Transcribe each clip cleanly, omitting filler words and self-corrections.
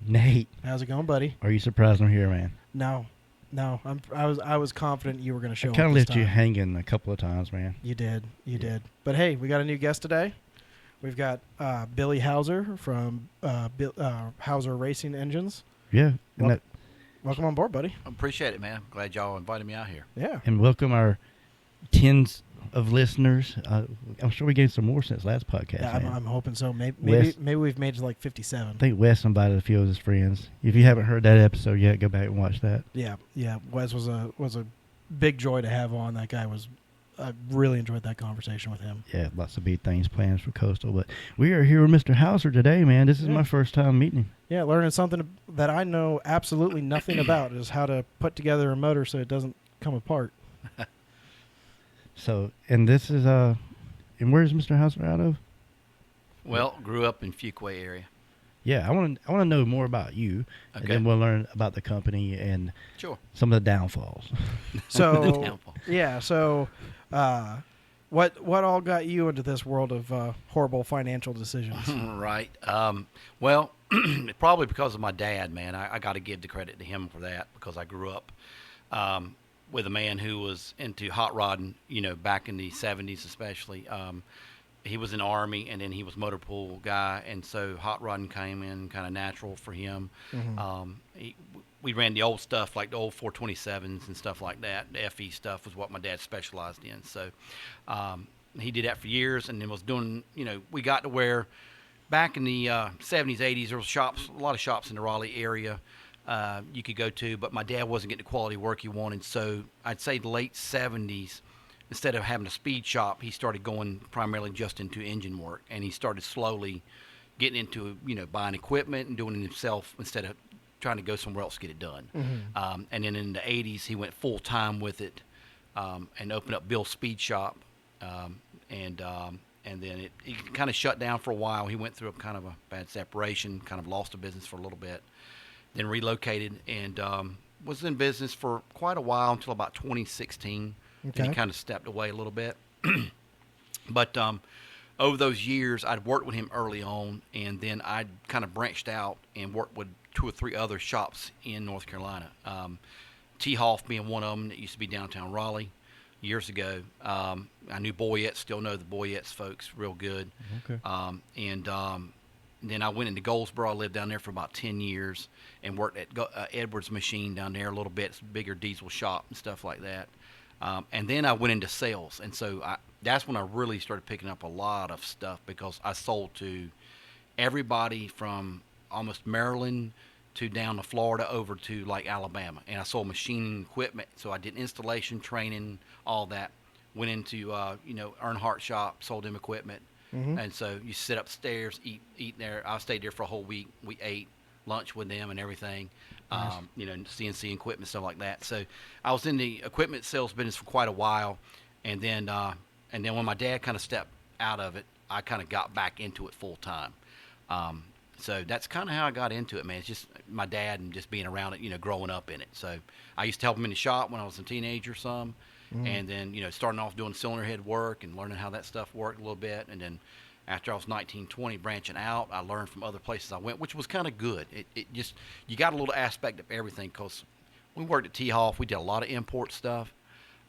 Nate, How's it going, buddy? are you surprised I'm here, man? No. I was confident you were going to show I up. kind of this left you time. hanging a couple of times, man. You did. But hey, we got a new guest today. We've got Billy Hauser from Hauser Racing Engines. Yeah, and, Welcome on board, buddy. I appreciate it, man. I'm glad y'all invited me out here. Yeah. and welcome our tens of listeners. I'm sure we gained some more since last podcast. Yeah, man. I'm hoping so. Maybe Wes- we've made it to like 57. I think Wes invited a few of his friends. If you haven't heard that episode yet, go back and watch that. Yeah. Wes was a big joy to have on. That guy was. I really enjoyed that conversation with him. Yeah, lots of big things planned for Coastal. But we are here with Mr. Hauser today, man. This is my first time meeting him. Yeah, learning something that I know absolutely nothing about is how to put together a motor so it doesn't come apart. So, and this is and where's Mr. Hauser out of? Well, grew up in Fuquay area. Yeah, I want to know more about you, and Okay. then we'll learn about the company and Sure. some of the downfalls. So Downfall. yeah, so what all got you into this world of horrible financial decisions? Right. Well, probably because of my dad, man. I got to give the credit to him for that because I grew up with a man who was into hot rodding, back in the 70s especially. He was in the Army, and then he was motor pool guy, and so hot rodding came in kind of natural for him. We ran the old stuff, like the old 427s and stuff like that. The FE stuff was what my dad specialized in. So he did that for years, and then was doing, we got to where back in the 70s, 80s, there was a lot of shops in the Raleigh area you could go to, but my dad wasn't getting the quality work he wanted. So I'd say the late 70s, instead of having a speed shop, he started going primarily just into engine work, and he started slowly getting into, buying equipment and doing it himself instead of trying to go somewhere else to get it done. And then in the 80s, he went full-time with it and opened up Bill's Speed Shop. And then it kind of shut down for a while. He went through a kind of a bad separation, kind of lost the business for a little bit, then relocated and was in business for quite a while until about 2016. Okay. And he kind of stepped away a little bit. But over those years, I'd worked with him early on, and then I'd kind of branched out and worked with 2 or 3 other shops in North Carolina. T-Hoff being one of them that used to be downtown Raleigh years ago. I knew Boyette, still know the Boyette's folks real good. Okay. Then I went into Goldsboro. I lived down there for about 10 years and worked at Edwards Machine down there a little bit. It's a bigger diesel shop and stuff like that. And then I went into sales. And so that's when I really started picking up a lot of stuff because I sold to everybody from almost Maryland to down to Florida over to like Alabama. And I sold machining equipment. So I did installation, training, all that. Went into, Earnhardt shop, sold him equipment. And so you sit upstairs, eat there. I stayed there for a whole week. We ate lunch with them and everything, Nice. CNC equipment, stuff like that. So I was in the equipment sales business for quite a while. And then when my dad kind of stepped out of it, I kind of got back into it full time. So that's kind of how I got into it, man. It's just my dad and just being around it, growing up in it. So I used to help him in the shop when I was a teenager some. And then, starting off doing cylinder head work and learning how that stuff worked a little bit. And then after I was 19, 20, branching out, I learned from other places I went, which was kind of good. It just, you got a little aspect of everything because we worked at T-Hoff. We did a lot of import stuff.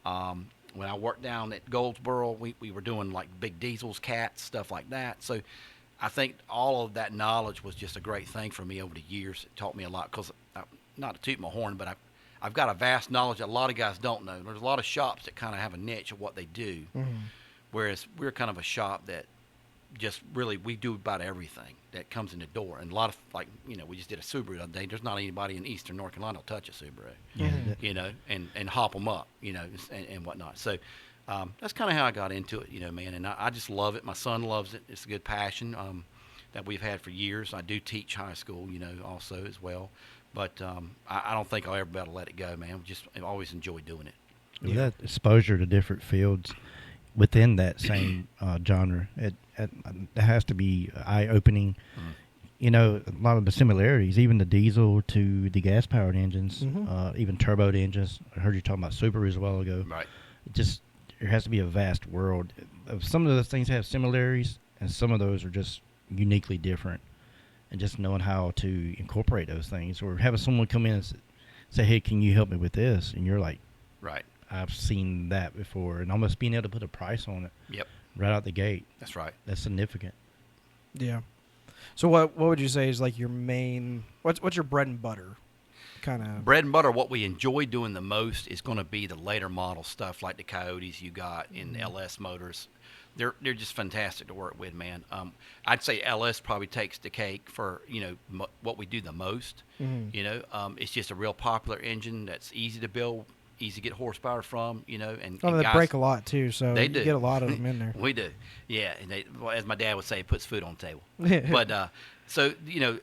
When I worked down at Goldsboro, we were doing like big diesels, cats, stuff like that. So I think all of that knowledge was just a great thing for me over the years. It taught me a lot because, not to toot my horn, but I've got a vast knowledge that a lot of guys don't know. There's a lot of shops that kind of have a niche of what they do, whereas we're kind of a shop that just really, we do about everything that comes in the door. And a lot of, we just did a Subaru the other day. There's not anybody in Eastern North Carolina that'll touch a Subaru, and hop them up, and whatnot. So that's kind of how I got into it, man. And I just love it. My son loves it. It's a good passion that we've had for years. I do teach high school, also as well. But I don't think I'll ever be able to let it go, man. I've always enjoyed doing it. With that exposure to different fields within that same genre, it has to be eye-opening. A lot of the similarities, even the diesel to the gas-powered engines, even turboed engines. I heard you talking about Subarus a while ago. Right. There has to be a vast world. Some of those things have similarities, and some of those are just uniquely different. and just knowing how to incorporate those things, or having someone come in and say, hey, can you help me with this? And you're like, right. I've seen that before, and almost being able to put a price on it. Yep. Right out the gate. That's right. That's significant. Yeah. So what would you say is like your main? What's your bread and butter? Kind of bread and butter. What we enjoy doing the most is going to be the later model stuff, like the Coyotes you got in LS motors. They're just fantastic to work with, man. I'd say LS probably takes the cake for what we do the most. Mm-hmm. It's just a real popular engine that's easy to build, easy to get horsepower from. And they guys, break a lot too, so they you do. get a lot of them in there. We do, yeah. And as my dad would say, it puts food on the table. But so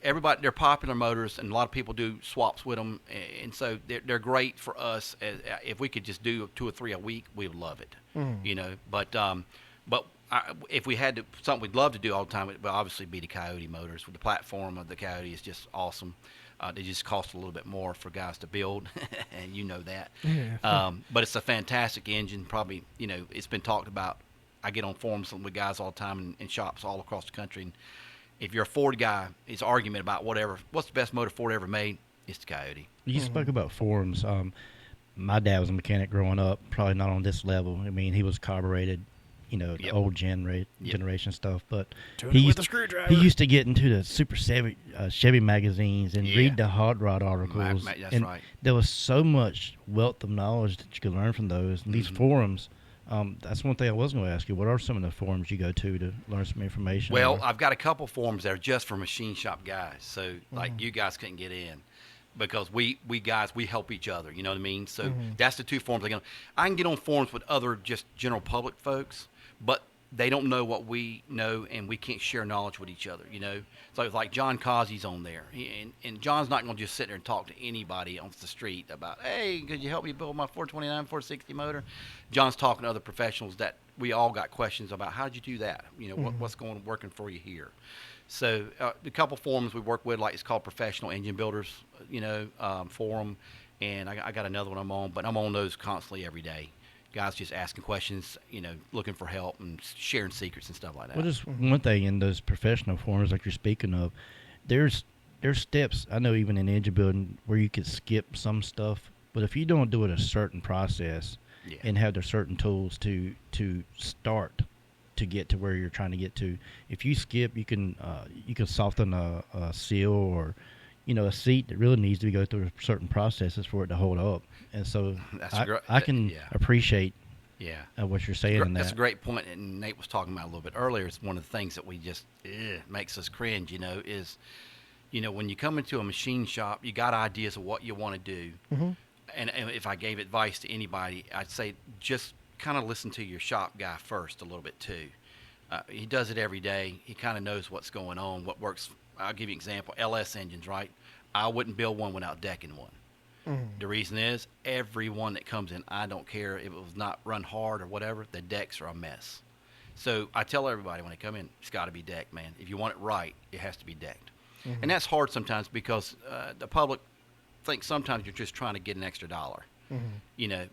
everybody, they're popular motors, and a lot of people do swaps with them, and so they're great for us. If we could just do 2 or 3 a week, we would love it. But if we had something we'd love to do all the time, it would obviously be the Coyote motors. The platform of the Coyote is just awesome. They just cost a little bit more for guys to build, and you know that. Yeah. But it's a fantastic engine. Probably, it's been talked about. I get on forums with guys all the time in shops all across the country. And if you're a Ford guy, it's argument about what's the best motor Ford ever made? It's the Coyote. You spoke about forums. My dad was a mechanic growing up, probably not on this level. I mean, he was carbureted, Yep. old generation stuff. But Doing it with a screwdriver. he used to get into the Super Chevy magazines and Yeah. read the hot rod articles. That's and right. there was so much wealth of knowledge that you could learn from those. And these forums, that's one thing I was going to ask you. What are some of the forums you go to learn some information? Well, I've got a couple forums that are just for machine shop guys. So, like, you guys couldn't get in because we guys, we help each other. You know what I mean? So that's the 2 forums. I can get on forums with other just general public folks, but they don't know what we know, and we can't share knowledge with each other, So it's like John Causey's on there, and John's not going to just sit there and talk to anybody on the street about, hey, could you help me build my 429, 460 motor? John's talking to other professionals that we all got questions about. How did you do that? What's working for you here? So a couple forums we work with, like it's called Professional Engine Builders, forum, and I got another one I'm on, but I'm on those constantly every day. Guys just asking questions, looking for help and sharing secrets and stuff like that. Well, just one thing in those professional forums like you're speaking of, there's steps, I know even in engine building, where you could skip some stuff, but if you don't do it a certain process and have the certain tools to start to get to where you're trying to get to, if you skip, you can soften a seal or a seat that really needs to go through certain processes for it to hold up. And so I can appreciate what you're saying in that. That's a great point, and Nate was talking about a little bit earlier. It's one of the things that we just makes us cringe, is when you come into a machine shop, you got ideas of what you want to do. Mm-hmm. And if I gave advice to anybody, I'd say just kind of listen to your shop guy first a little bit too. He does it every day. He kind of knows what's going on, what works. I'll give you an example. LS engines, right? I wouldn't build one without decking one. The reason is every one that comes in, I don't care if it was not run hard or whatever, the decks are a mess. So I tell everybody when they come in, it's got to be decked, man. If you want it right, it has to be decked. And that's hard sometimes because the public thinks sometimes you're just trying to get an extra dollar.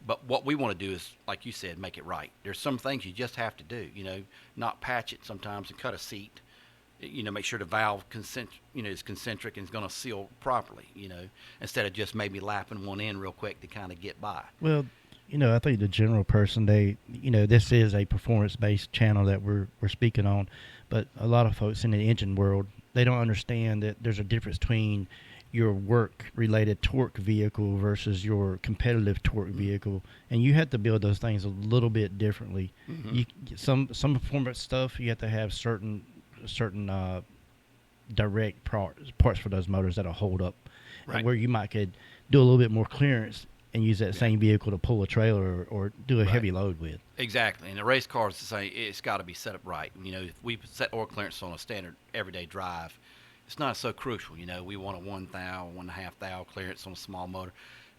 But what we want to do is, like you said, make it right. There's some things you just have to do, not patch it sometimes and cut a seat. Make sure the valve is concentric and is going to seal properly, instead of just maybe lapping one in real quick to kind of get by. Well, I think the general person, this is a performance-based channel that we're speaking on, but a lot of folks in the engine world, they don't understand that there's a difference between your work-related torque vehicle versus your competitive torque vehicle, and you have to build those things a little bit differently. Some performance stuff, you have to have certain direct parts for those motors that'll hold up, and where you might could do a little bit more clearance and use that same vehicle to pull a trailer or do a heavy load with. Exactly, and the race car is the same. It's got to be set up right. If we set oil clearance on a standard everyday drive, it's not so crucial. We want a 1 thou, 1.5 thou clearance on a small motor,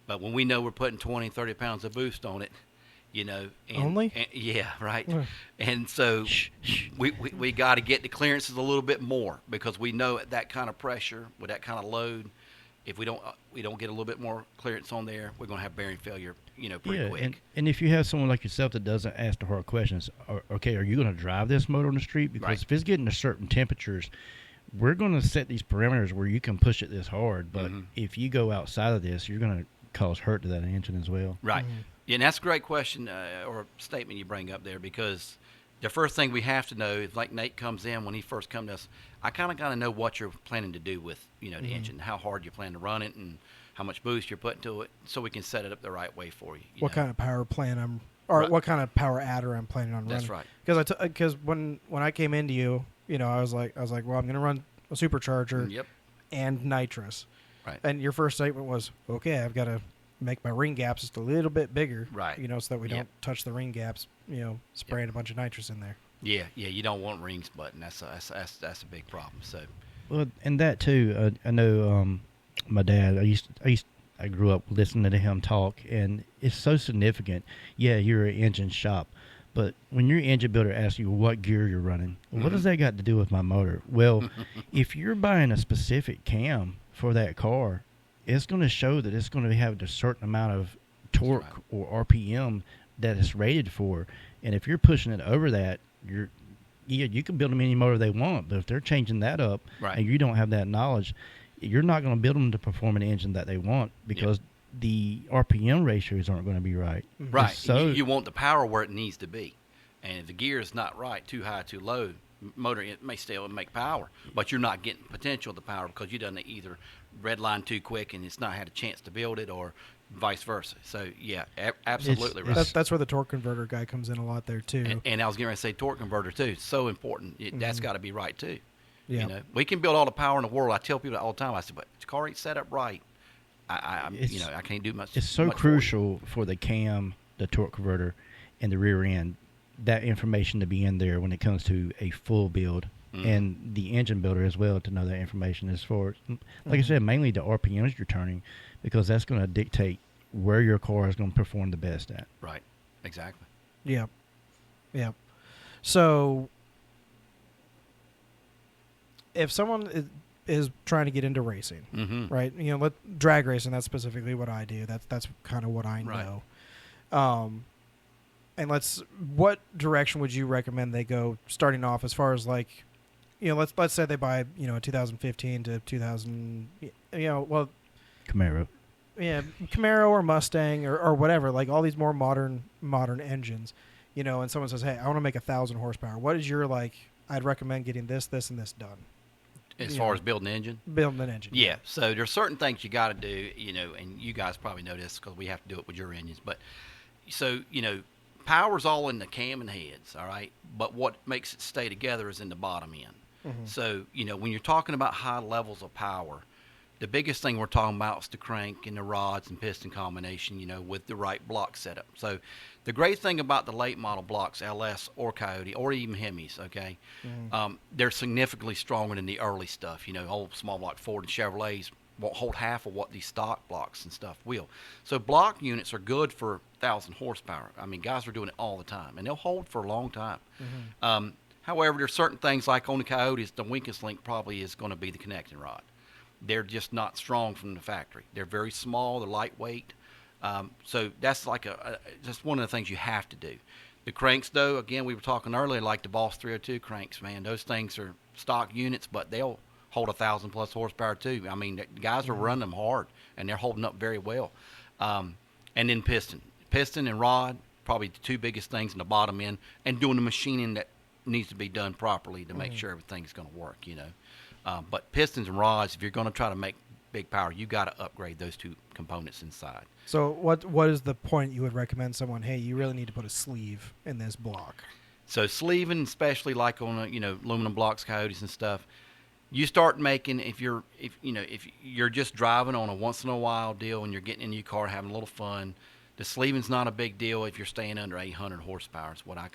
but when we know we're putting 20, 30 pounds of boost on it, only? Yeah, right. And so we got to get the clearances a little bit more because we know at that kind of pressure with that kind of load, if we don't get a little bit more clearance on there, we're going to have bearing failure, pretty quick. And if you have someone like yourself that doesn't ask the hard questions, are you going to drive this motor on the street? Because if it's getting to certain temperatures, we're going to set these parameters where you can push it this hard, but Mm-hmm. if you go outside of this, you're going to cause hurt to that engine as well. Right. Yeah, and that's a great question or statement you bring up there, because the first thing we have to know is, like Nate comes in, when he first comes to us, I kind of got to know what you're planning to do with, the engine, how hard you plan to run it, and how much boost you're putting to it, so we can set it up the right way for you. What kind of power plan what kind of power adder I'm planning on running. That's right. Because when I came into you, I was like, well, I'm going to run a supercharger Yep. and nitrous. Right. And your first statement was, okay, I've got to make my ring gaps just a little bit bigger, Right. So that we Yep. don't touch the ring gaps, spraying a bunch of nitrous in there. Yeah, you don't want rings button. That's a big problem. So, Well, and that too, I know my dad. I grew up listening to him talk, and it's so significant. Yeah, you're an engine shop, but when your engine builder asks you what gear you're running, what does that got to do with my motor? Well, if you're buying a specific cam for that car, it's going to show that it's going to have a certain amount of torque or RPM that it's rated for, and if you're pushing it over that, you can build them any motor they want, but if they're changing that up and you don't have that knowledge, you're not going to build them to perform an engine that they want, because the RPM ratios aren't going to be right. Right. So you want the power where it needs to be, and if the gear is not right, too high, too low, motor, it may still make power, but you're not getting potential of the power because you done either redline too quick and it's not had a chance to build it, or vice versa. So yeah, absolutely right. That's where the torque converter guy comes in a lot there too. And I was going to say torque converter too. So important. That's got to be right too. Yeah. We can build all the power in the world. I tell people that all the time. I said, but the car ain't set up right. I can't do much. It's so much crucial for the cam, the torque converter, and the rear end, that information to be in there when it comes to a full build, and the engine builder as well to know that information as far as, like I said, mainly the RPMs you're turning, because that's going to dictate where your car is going to perform the best at. Right. Exactly. Yeah. Yeah. So if someone is trying to get into racing, right? Drag racing, that's specifically what I do. That's kind of what I know. And what direction would you recommend they go starting off, as far as like, let's say they buy, a 2015 to 2000, Camaro. Yeah, Camaro or Mustang or whatever, like all these more modern engines, and someone says, hey, I want to make 1,000 horsepower. What is your, I'd recommend getting this, and this done. As far as building an engine? Building an engine. Yeah. So there's certain things you got to do, and you guys probably know this because we have to do it with your engines. But so, power's all in the cam and heads, all right? But what makes it stay together is in the bottom end. So, when you're talking about high levels of power, the biggest thing we're talking about is the crank and the rods and piston combination, with the right block setup. So the great thing about the late model blocks, LS or Coyote or even Hemis, okay, they're significantly stronger than the early stuff. Old small block Ford and Chevrolets won't hold half of what these stock blocks and stuff will. So block units are good for 1,000 horsepower. I mean, guys are doing it all the time, and they'll hold for a long time. However, there's certain things like on the Coyotes, the weakest link probably is going to be the connecting rod. They're just not strong from the factory. They're very small. They're lightweight. So that's like just one of the things you have to do. The cranks, though, again, we were talking earlier, like the Boss 302 cranks, man. Those things are stock units, but they'll hold 1,000 plus horsepower too. I mean, the guys are running them hard, and they're holding up very well. And then piston and rod, probably the two biggest things in the bottom end, and doing the machining that needs to be done properly to make sure everything's going to work. But pistons and rods, if you're going to try to make big power, you got to upgrade those two components inside. So what is the point you would recommend someone, hey, you really need to put a sleeve in this block? So sleeving, especially like on aluminum blocks, Coyotes and stuff, you start making, if you're just driving on a once in a while deal and you're getting in your car having a little fun, the sleeving's not a big deal if you're staying under 800 horsepower. Is what I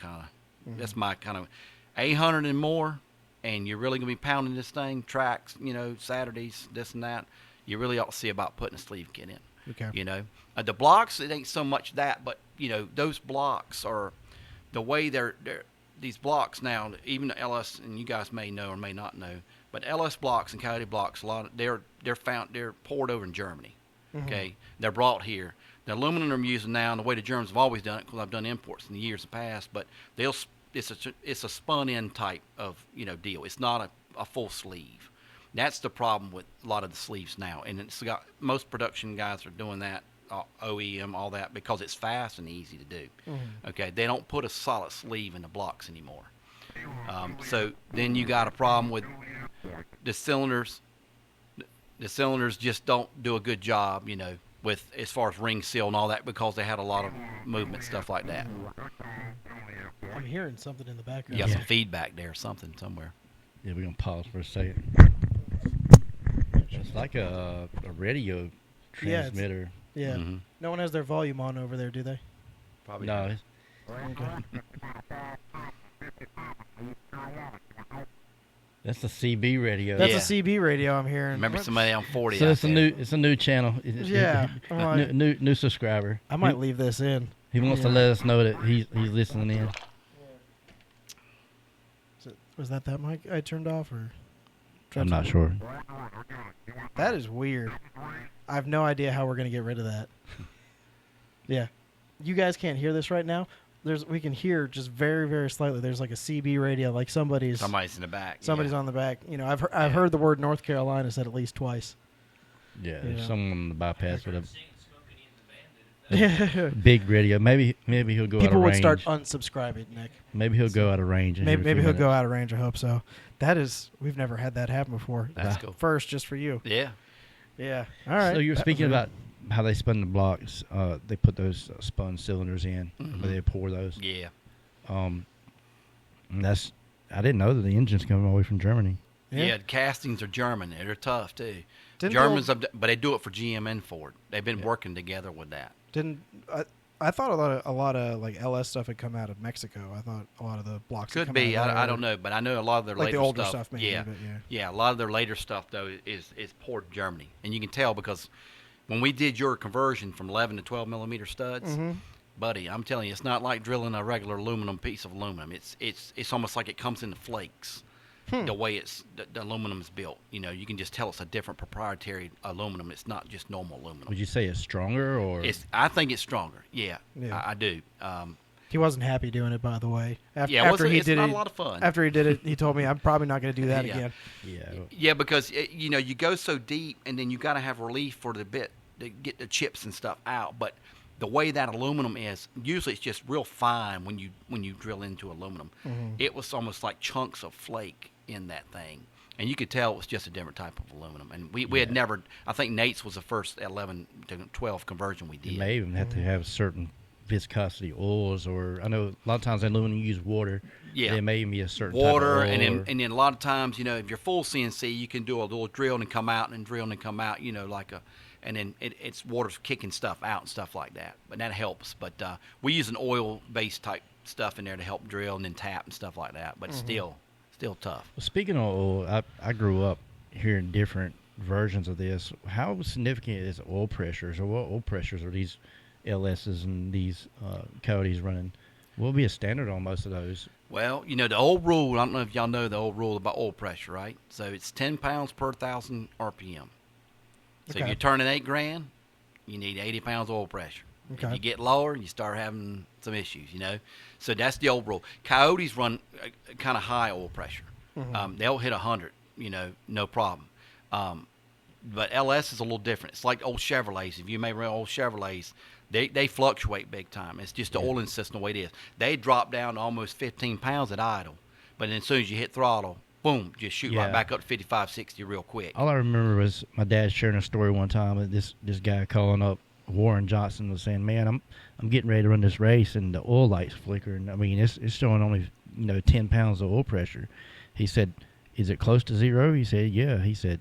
that's my kind of 800 and more. And you're really going to be pounding this thing, tracks, Saturdays, this and that, you really ought to see about putting a sleeve kit in. Okay. The blocks, it ain't so much that, but, those blocks are the way these blocks now, even the LS, and you guys may know or may not know, but LS blocks and Coyote blocks, they're poured over in Germany. Okay. They're brought here. The aluminum I'm using now, and the way the Germans have always done it, because I've done imports in the years past, but it's a spun in type of deal. It's not a a full sleeve. That's the problem with a lot of the sleeves now, and most production guys are doing that, OEM, all that, because it's fast and easy to do. Okay, they don't put a solid sleeve in the blocks anymore. So then you got a problem with the cylinders. The cylinders just don't do a good job, with as far as ring seal and all that, because they had a lot of movement, stuff like that. I'm hearing something in the background. You got some feedback there, somewhere. Yeah, we're gonna pause for a second. It's like a radio transmitter. Yeah. Mm-hmm. No one has their volume on over there, do they? Probably No, not. that's a CB radio. That's Yeah. a CB radio I'm hearing. Remember What? somebody on 40 So out it's a there. new channel. Yeah. new subscriber. I might leave this in. He wants to let us know that he's listening in. Was that mic I turned off, or? I'm not sure. That is weird. I have no idea how we're gonna get rid of that. Yeah, you guys can't hear this right now. We can hear just very, very slightly. There's like a CB radio, like somebody's in the back. Somebody's on the back. I've heard the word North Carolina said at least twice. Yeah, You there's know. someone on the bypass with a Yeah. big radio. Maybe he'll go out People of would range. start unsubscribing, Nick. Maybe he'll go out of range. in here in a Maybe few he'll go minutes. out of range. I hope so. We've never had that happen before. That's cool. First, just for you. Yeah. Yeah. All right. So you were speaking about how they spun the blocks. They put those spun cylinders in, Mhm. where they pour those. Yeah. And I didn't know that the engine's coming all the way from Germany. Yeah. Castings are German. They're tough too. Didn't Germans, but they do it for GM and Ford. They've been working together with that. I thought a lot of like LS stuff had come out of Mexico. I thought a lot of the blocks had Could come be. out of I don't know, but I know a lot of their like later the older stuff maybe. Yeah. But yeah. Yeah, a lot of their later stuff though is poured in Germany, and you can tell because when we did your conversion from 11 to 12 millimeter studs, buddy, I'm telling you, it's not like drilling a regular aluminum piece of aluminum. It's almost like it comes in flakes. The way the aluminum is built, you can just tell it's a different proprietary aluminum. It's not just normal aluminum. Would you say it's stronger or? I think it's stronger. Yeah. I do. He wasn't happy doing it, by the way. It's not a lot of fun. After he did it, he told me, "I'm probably not going to do that Yeah. again." Yeah. Yeah, because you go so deep, and then you got to have relief for the bit to get the chips and stuff out. But the way that aluminum is, usually it's just real fine when you drill into aluminum. It was almost like chunks of flake in that thing, and you could tell it was just a different type of aluminum. And we had never. I think Nate's was the first 11 to 12 conversion we did. You may even have to have certain viscosity oils, or I know a lot of times aluminum you use water. Yeah. There may even be a certain Water, type of oil and then a lot of times, if you're full CNC, you can do a little drill and come out and drill and come out, and then it's water's kicking stuff out and stuff like that. But that helps. But we use an oil-based type stuff in there to help drill and then tap and stuff like that. But still tough. Well, speaking of oil, I grew up hearing different versions of this. How significant is oil pressures, or what oil pressures are these LSs and these Coyotes running? What will be a standard on most of those? Well, the old rule, I don't know if y'all know the old rule about oil pressure, right? So it's 10 pounds per 1,000 RPM. So if Okay. you're turning 8 grand, you need 80 pounds oil pressure. Okay. If you get lower, you start having some issues, So that's the old rule. Coyotes run kind of high oil pressure. They'll hit 100, no problem. But LS is a little different. It's like old Chevrolets. If you may run old Chevrolets, they fluctuate big time. It's just the oiling system the way it is. They drop down to almost 15 pounds at idle. But then as soon as you hit throttle, boom, just shoot right back up to 55, 60 real quick. All I remember was my dad sharing a story one time of this guy calling up Warren Johnson was saying, "Man, I'm getting ready to run this race and the oil lights flickering. I mean, it's showing only 10 pounds of oil pressure." He said, "Is it close to zero?" He said, "Yeah." He said,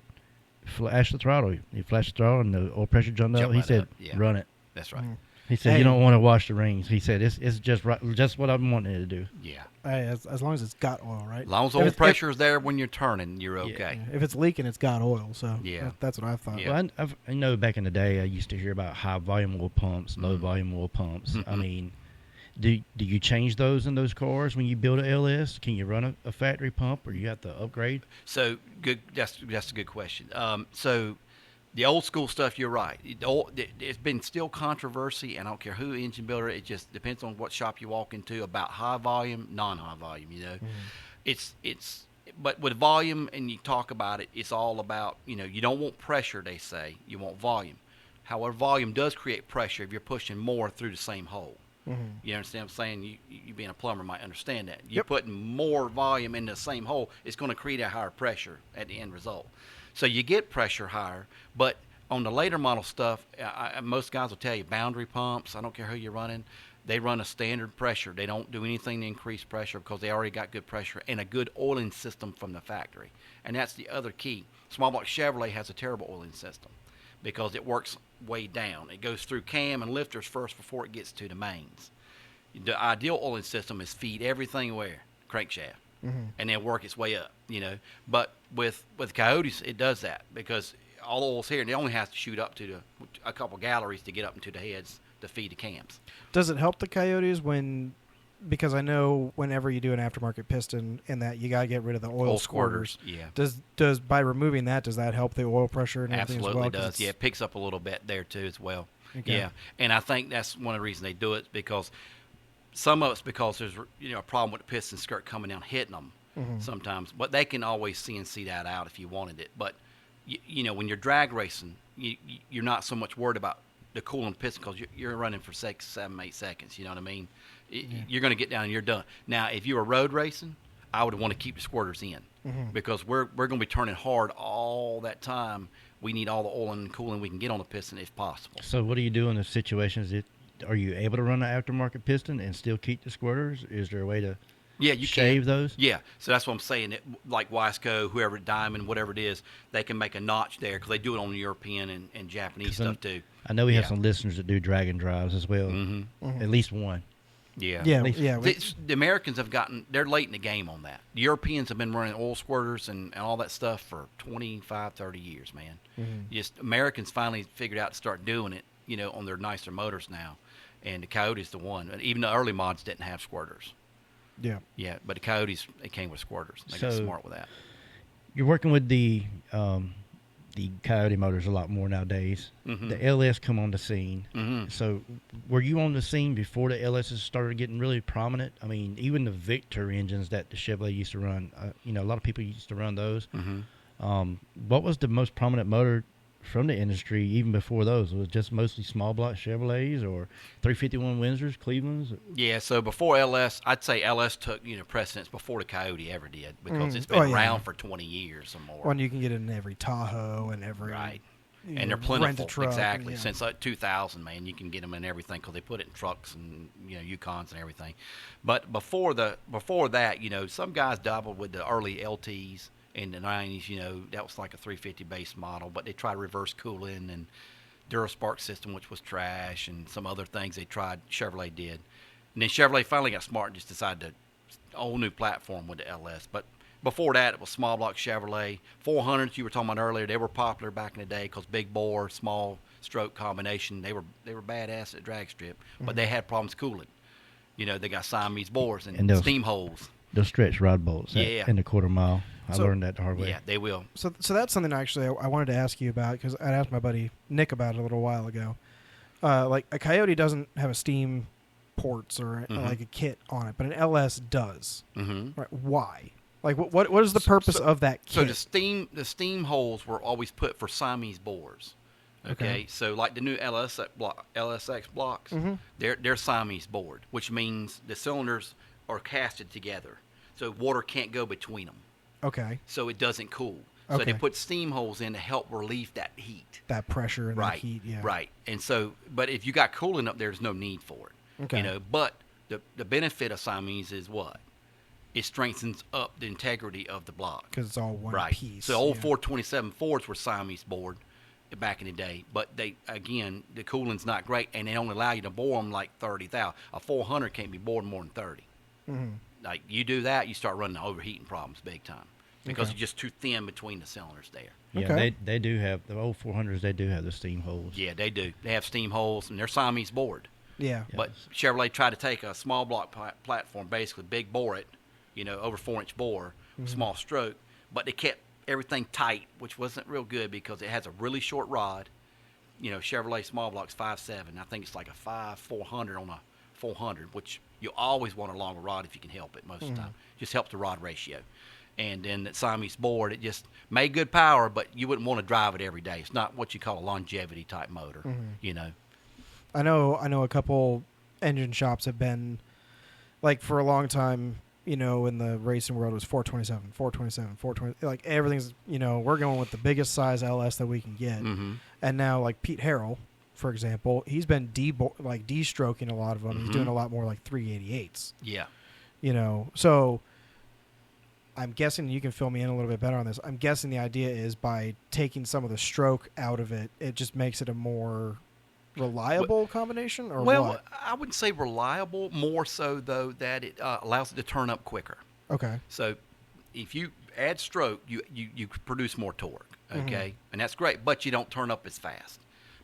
"Flash the throttle." He flashed the throttle and the oil pressure jumped up. He right said, up, yeah. "Run it." That's right. He said, "You don't want to wash the rings." He said, "It's just right, just what I'm wanting it to do." Yeah. Hey, as long as it's got oil, right? As long as If oil it's- pressure is there when you're turning, you're okay. If it's leaking, it's got oil. So Yeah. that's what I thought. Yeah. Well, I know back in the day, I used to hear about high volume oil pumps, low volume oil pumps. I mean, do you change those in those cars when you build a LS? Can you run a factory pump, or you have to upgrade? So good. That's a good question. So the old school stuff, you're right. It's been still controversy, and I don't care who engine builder. It just depends on what shop you walk into about high volume, non-high volume. It's but with volume, and you talk about it, it's all about, you don't want pressure, they say. You want volume. However, volume does create pressure if you're pushing more through the same hole. Mm-hmm. You understand what I'm saying? You being a plumber might understand that. You're Yep. putting more volume in the same hole, it's going to create a higher pressure at the end result. So you get pressure higher, but on the later model stuff, most guys will tell you boundary pumps, I don't care who you're running, they run a standard pressure. They don't do anything to increase pressure because they already got good pressure and a good oiling system from the factory. And that's the other key. Small block Chevrolet has a terrible oiling system because it works way down. It goes through cam and lifters first before it gets to the mains. The ideal oiling system is feed everything where? Crankshaft. Mm-hmm. And then work its way up, But with Coyotes, it does that because all the oil's here, and it only has to shoot up to a couple galleries to get up into the heads to feed the cams. Does it help the Coyotes because I know whenever you do an aftermarket piston in that you got to get rid of the oil squirters. Yeah. Does by removing that, does that help the oil pressure and everything Absolutely as well? does. Yeah, it picks up a little bit there too as well. Okay. Yeah, and I think that's one of the reasons they do it because some of it's because there's a problem with the piston skirt coming down hitting them sometimes, but they can always CNC that out if you wanted it. But when you're drag racing, you're not so much worried about the cooling piston because you're running for 6, 7, 8 seconds. You know what I mean? You're going to get down and you're done. Now, if you were road racing, I would want to keep the squirters in because we're going to be turning hard all that time. We need all the oil and cooling we can get on the piston if possible. So what do you do in those situations? Are you able to run an aftermarket piston and still keep the squirters? Is there a way to you shave can. those? Yeah, so that's what I'm saying. Like Wiseco, whoever, Diamond, whatever it is, they can make a notch there because they do it on the European and Japanese stuff too. I know we have some listeners that do dragon drives as well. At least one. Yeah. The Americans they're late in the game on that. The Europeans have been running oil squirters and all that stuff for 25, 30 years, man. Just Americans finally figured out to start doing it, on their nicer motors now. And the Coyote's the one. Even the early mods didn't have squirters. Yeah. Yeah, but the Coyotes, they came with squirters. They got smart with that. You're working with the Coyote motors a lot more nowadays. The LS come on the scene. So were you on the scene before the LSs started getting really prominent? I mean, even the Victor engines that the Chevrolet used to run, a lot of people used to run those. What was the most prominent motor from the industry even before those? Was it just mostly small block Chevrolets or 351 Windsors, Clevelands? Yeah, so before LS, I'd say LS took precedence before the Coyote ever did because it's been around for 20 years or more. When you can get it in every Tahoe and every right, and they're plentiful. Rent-a-truck exactly. Since 2000, man, you can get them in everything because they put it in trucks and Yukons and everything. But before that, some guys dabbled with the early LTs. In the 90s, that was like a 350 base model, but they tried reverse cooling and DuraSpark system, which was trash, and some other things they tried, Chevrolet did. And then Chevrolet finally got smart and just decided to whole new platform with the LS. But before that, it was small block Chevrolet. 400s you were talking about earlier, they were popular back in the day because big bore, small stroke combination, they were badass at drag strip, but they had problems cooling. They got Siamese bores and steam holes. They'll stretch rod bolts in the quarter mile. I learned that the hard way. Yeah, they will. So that's something actually I wanted to ask you about because I asked my buddy Nick about it a little while ago. Like a Coyote doesn't have a steam ports or like a kit on it, but an LS does. Right? Why? Like what is the purpose of that kit? So the steam holes were always put for Siamese bores. Okay, so like the new LSX blocks, they're Siamese bored, which means the cylinders are casted together, so water can't go between them. Okay. So it doesn't cool. So they put steam holes in to help relieve that heat. That pressure and that heat, yeah. Right. And so, but if you got cooling up there, there's no need for it. Okay. But the benefit of Siamese is what? It strengthens up the integrity of the block. Because it's all one piece. So old 427 Fords were Siamese bored back in the day, but the cooling's not great, and they only allow you to bore them like 30,000. A 400 can't be bored more than 30. Like you do that, you start running overheating problems big time because you're just too thin between the cylinders there. Yeah, they do have the old 400s. They do have the steam holes. Yeah, they do. They have steam holes, and they're Siamese bored. Yeah. But Chevrolet tried to take a small block platform, basically big bore it, over 4-inch bore, small stroke, but they kept everything tight, which wasn't real good because it has a really short rod. Chevrolet small block's 5.7. I think it's like a 5.400 on a 400, which you always want a longer rod if you can help it most of the time. Just helps the rod ratio. And then that Siamese board, it just made good power, but you wouldn't want to drive it every day. It's not what you call a longevity type motor, you know. I know a couple engine shops have been, like, for a long time, you know, in the racing world, it was 427, 427, 420. Like, everything's, you know, we're going with the biggest size LS that we can get. Mm-hmm. And now, like, Pete Harrell, for example, he's been de-stroking a lot of them. He's doing a lot more like 388s. Yeah. You know, so I'm guessing, you can fill me in a little bit better on this. I'm guessing the idea is by taking some of the stroke out of it, it just makes it a more reliable combination, or well, what? I wouldn't say reliable, more so, though, that it allows it to turn up quicker. Okay. So if you add stroke, you produce more torque, okay? And that's great, but you don't turn up as fast.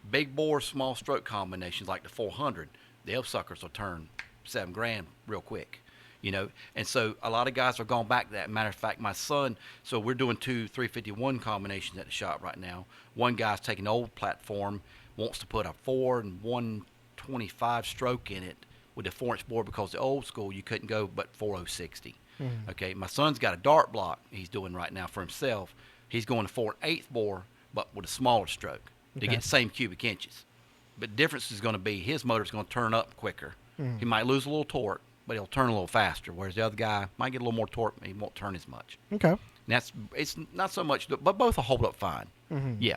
Big bore, small stroke combinations like the 400, the F suckers will turn $7,000 real quick, you know. And so a lot of guys are going back to that. Matter of fact, my son, so we're doing 2 351 combinations at the shop right now. One guy's taking the old platform, wants to put a 4 and 125 stroke in it with a 4-inch bore, because the old school you couldn't go but 4060. Okay, my son's got a dart block he's doing right now for himself. He's going to 4/8 bore, but with a smaller stroke to get the same cubic inches. But the difference is going to be his motor's going to turn up quicker. He might lose a little torque, but he'll turn a little faster, whereas the other guy might get a little more torque, but he won't turn as much. Okay. And it's not so much, but both will hold up fine. Yeah.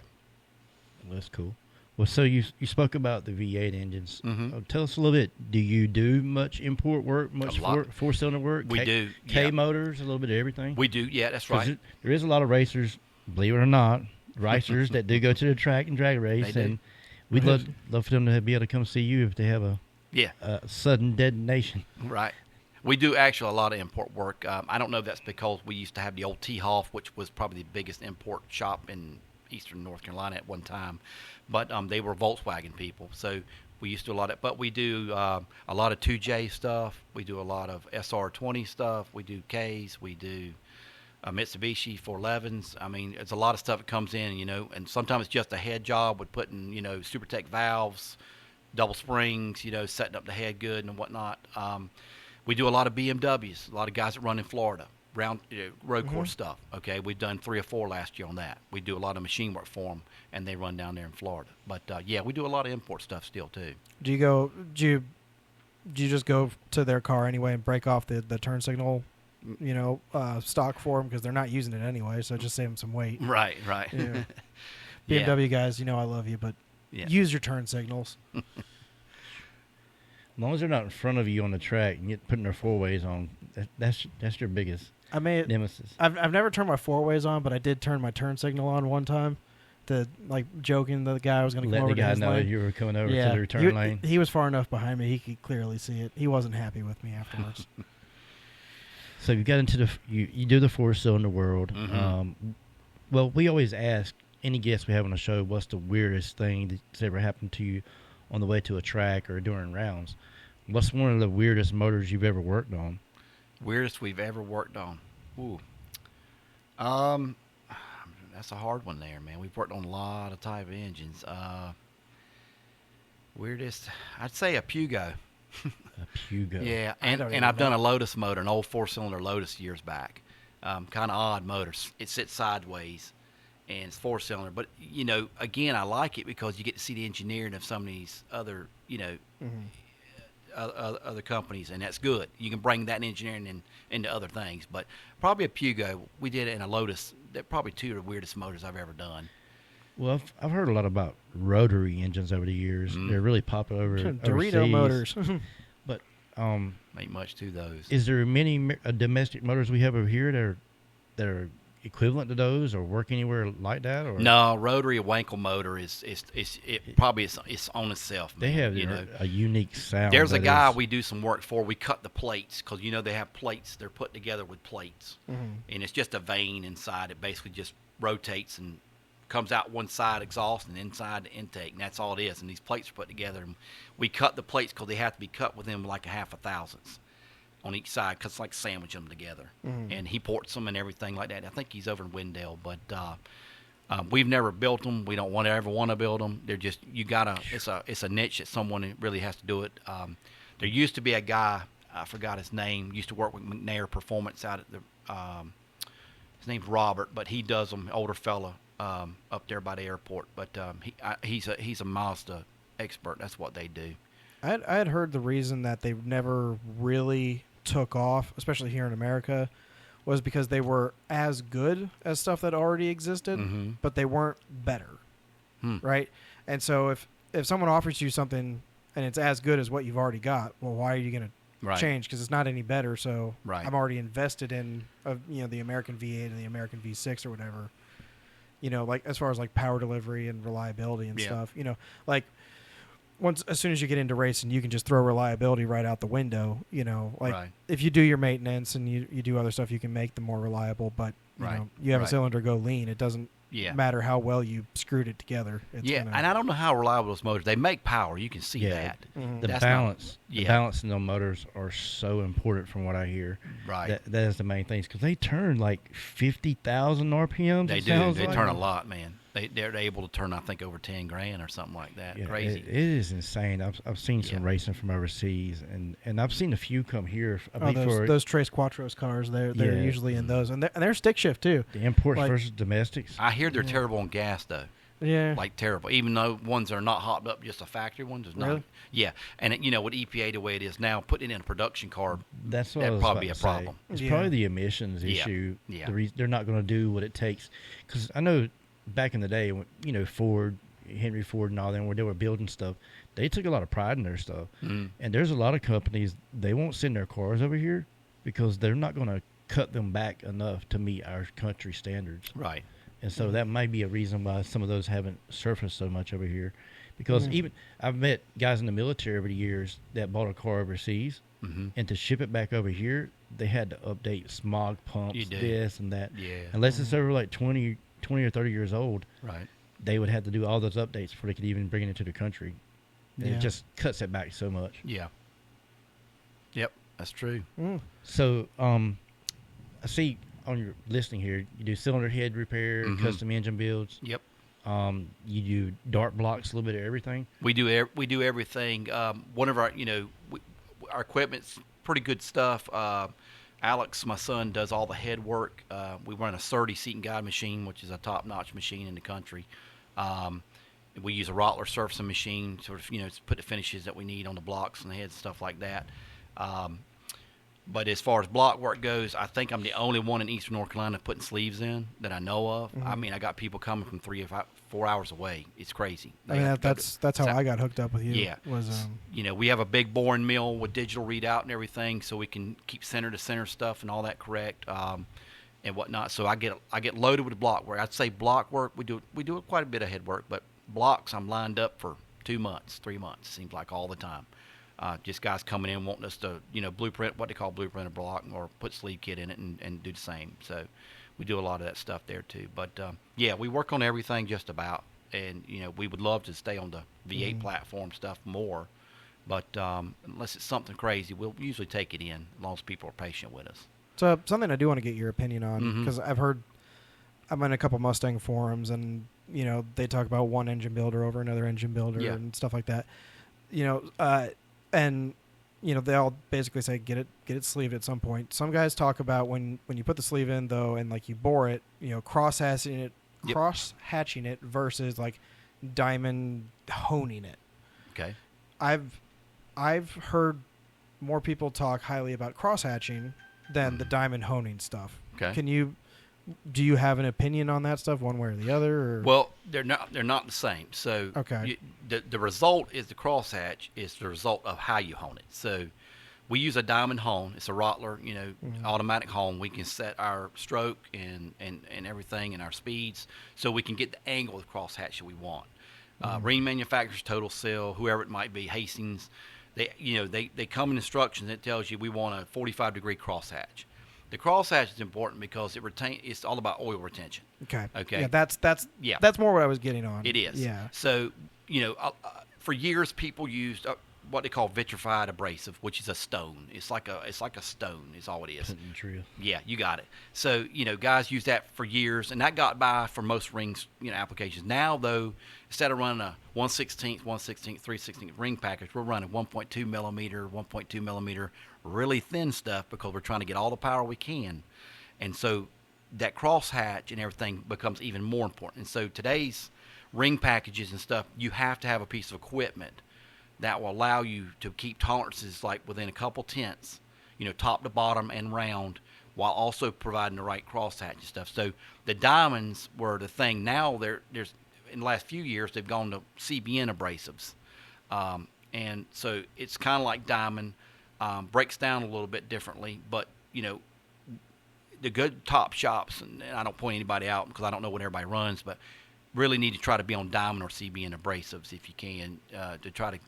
Well, that's cool. Well, so you spoke about the V8 engines. Tell us a little bit. Do you do much import work, much four-cylinder work? We do. K motors, a little bit of everything? We do, yeah, that's right. There is a lot of racers, believe it or not, racers that do go to the track and drag race. And we'd love for them to be able to come see you if they have a sudden detonation. Right. We do actually a lot of import work. I don't know if that's because we used to have the old T-Hoff, which was probably the biggest import shop in eastern North Carolina at one time. But they were Volkswagen people, so we used to do a lot of. But we do a lot of 2J stuff. We do a lot of SR20 stuff. We do Ks. We do Mitsubishi 411s. I mean, it's a lot of stuff that comes in, you know. And sometimes it's just a head job with putting, you know, SuperTech valves, double springs, you know, setting up the head good and whatnot. We do a lot of BMWs. A lot of guys that run in Florida. Road course stuff. Okay, we've done 3 or 4 last year on that. We do a lot of machine work for them, and they run down there in Florida. But yeah, we do a lot of import stuff still too. Do you just go to their car anyway and break off the turn signal, you know, stock for them, because they're not using it anyway, so just save them some weight. Right. Yeah. BMW guys, you know I love you, but use your turn signals. As long as they're not in front of you on the track and you're putting their 4-ways on, that's your biggest nemesis. I've never turned my 4-ways on, but I did turn my turn signal on one time. Joking the guy was going to come over to his lane. Let the guy know you were coming over to the return lane. He was far enough behind me; he could clearly see it. He wasn't happy with me afterwards. So you got into you do the 4-cylinder world. Well, we always ask any guest we have on the show, what's the weirdest thing that's ever happened to you on the way to a track or during rounds? What's one of the weirdest motors you've ever worked on? Weirdest we've ever worked on. Ooh. That's a hard one there, man. We've worked on a lot of type of engines. Weirdest, I'd say a Pugo. A Pugo. Yeah, and I've done a Lotus motor, an old 4-cylinder Lotus years back. Kind of odd motor. It sits sideways, and it's 4-cylinder. But, you know, again, I like it because you get to see the engineering of some of these other, you know, other companies, and that's good. You can bring that engineering into other things. But probably a Pugo. We did it in a Lotus. They're probably 2 of the weirdest motors I've ever done. Well, I've heard a lot about rotary engines over the years. They're really popular Dorito overseas. motors. But ain't much to those. Is there many domestic motors we have over here that are equivalent to those or work anywhere like that? Or no, rotary Wankel motor is probably it's on itself. Man, they have a unique sound. There's a guy we do some work for. We cut the plates because you know they have plates. They're put together with plates, and it's just a vane inside. It basically just rotates and comes out one side exhaust and inside the intake, and that's all it is. And these plates are put together, and we cut the plates because they have to be cut within like a half a thousandths on each side, because it's like sandwich them together. And he ports them and everything like that. I think he's over in Wendell, but we've never built them. We don't ever want to build them. They're just, you gotta, it's a niche that someone really has to do it. There used to be a guy, I forgot his name, used to work with McNair Performance out at the His name's Robert, but he does them. Older fella up there by the airport. But he's a Mazda expert. That's what they do. I had heard the reason that they never really took off, especially here in America, was because they were as good as stuff that already existed, but they weren't better, right? And so if someone offers you something and it's as good as what you've already got, well, why are you going to change? Because it's not any better. So I'm already invested in the American V8 and the American V6 or whatever. Like as far as like power delivery and reliability and stuff. Like as soon as you get into racing, you can just throw reliability right out the window. If you do your maintenance and you do other stuff, you can make them more reliable. But you have a cylinder go lean, it doesn't matter how well you screwed it together. And I don't know how reliable those motors. They make power. You can see that. The balance in those motors are so important, from what I hear. Right. That is the main thing, because they turn like 50,000 RPMs. They do. They turn a lot, man. They're able to turn, I think, over 10 grand or something like that. Yeah, crazy. It is insane. I've seen some racing from overseas, and I've seen a few come here. Those Tres Quattros cars, they're usually in those, and they're stick shift too. The imports versus domestics. I hear they're terrible on gas though. Yeah, like terrible. Even though ones are not hopped up, just a factory ones is not. Really? Yeah, and with EPA the way it is now, putting it in a production car, that'd probably be a problem. It's probably the emissions issue. Yeah. They're not going to do what it takes, because I know back in the day, when Ford, Henry Ford, and all them, where they were building stuff, they took a lot of pride in their stuff. And there's a lot of companies, they won't send their cars over here because they're not going to cut them back enough to meet our country standards. Right. And so that might be a reason why some of those haven't surfaced so much over here. Because even I've met guys in the military over the years that bought a car overseas, and to ship it back over here, they had to update smog pumps, this and that. Yeah. Unless it's over like 20 or 30 years old, right? They would have to do all those updates before they could even bring it into the country. And it just cuts it back so much. Yeah. Yep, that's true. So, I see on your listing here, you do cylinder head repair, custom engine builds. Yep. You do dart blocks, a little bit of everything. We do everything. One of our our equipment's pretty good stuff. Alex, my son, does all the head work. We run a 30 seat and guide machine, which is a top-notch machine in the country. We use a Rottler surfacing machine, sort of, to put the finishes that we need on the blocks and the heads, stuff like that. But as far as block work goes, I think I'm the only one in Eastern North Carolina putting sleeves in that I know of. I mean, I got people coming from 3 or 4 hours away. It's crazy. That's how I got hooked up with you. Yeah. We have a big boring mill with digital readout and everything, so we can keep center to center stuff and all that correct, and whatnot. So I get loaded with block work. I'd say block work, we do quite a bit of head work, but blocks I'm lined up for 2 months, 3 months. Seems like all the time. Just guys coming in wanting us to, blueprint, what they call blueprint a block, or put sleeve kit in it and do the same. So we do a lot of that stuff there too. But we work on everything just about, and we would love to stay on the V8 platform stuff more. But unless it's something crazy, we'll usually take it in as long as people are patient with us. So something I do want to get your opinion on, because I'm in a couple Mustang forums, and they talk about one engine builder over another engine builder and stuff like that. And they all basically say get it sleeved at some point. Some guys talk about when you put the sleeve in though, and like you bore it, cross hatching it versus like diamond honing it. Okay. I've heard more people talk highly about cross hatching than the diamond honing stuff. Okay. Do you have an opinion on that stuff, one way or the other? Or? Well, they're not the same. So the result is the crosshatch is the result of how you hone it. So we use a diamond hone. It's a Rottler, automatic hone. We can set our stroke and everything and our speeds, so we can get the angle of the crosshatch that we want. Ring manufacturers, Total Seal, whoever it might be, Hastings, they come in instructions that tells you we want a 45-degree crosshatch. The crosshatch is important because it's all about oil retention. Okay. Yeah, that's more what I was getting on. It is. Yeah. So, for years people used what they call vitrified abrasive, which is a stone. It's like a stone is all it is. True. Yeah, you got it. So, guys used that for years, and that got by for most rings, applications. Now, though, instead of running a 1/16, 3/16 ring package, we're running 1.2 millimeter, really thin stuff because we're trying to get all the power we can. And so that crosshatch and everything becomes even more important. And so today's ring packages and stuff, you have to have a piece of equipment that will allow you to keep tolerances like within a couple tenths, top to bottom and round, while also providing the right crosshatch and stuff. So the diamonds were the thing. Now there's in the last few years they've gone to CBN abrasives, and so it's kind of like diamond, breaks down a little bit differently, but the good top shops, and I don't point anybody out because I don't know what everybody runs, but really need to try to be on diamond or CBN abrasives if you can, to try to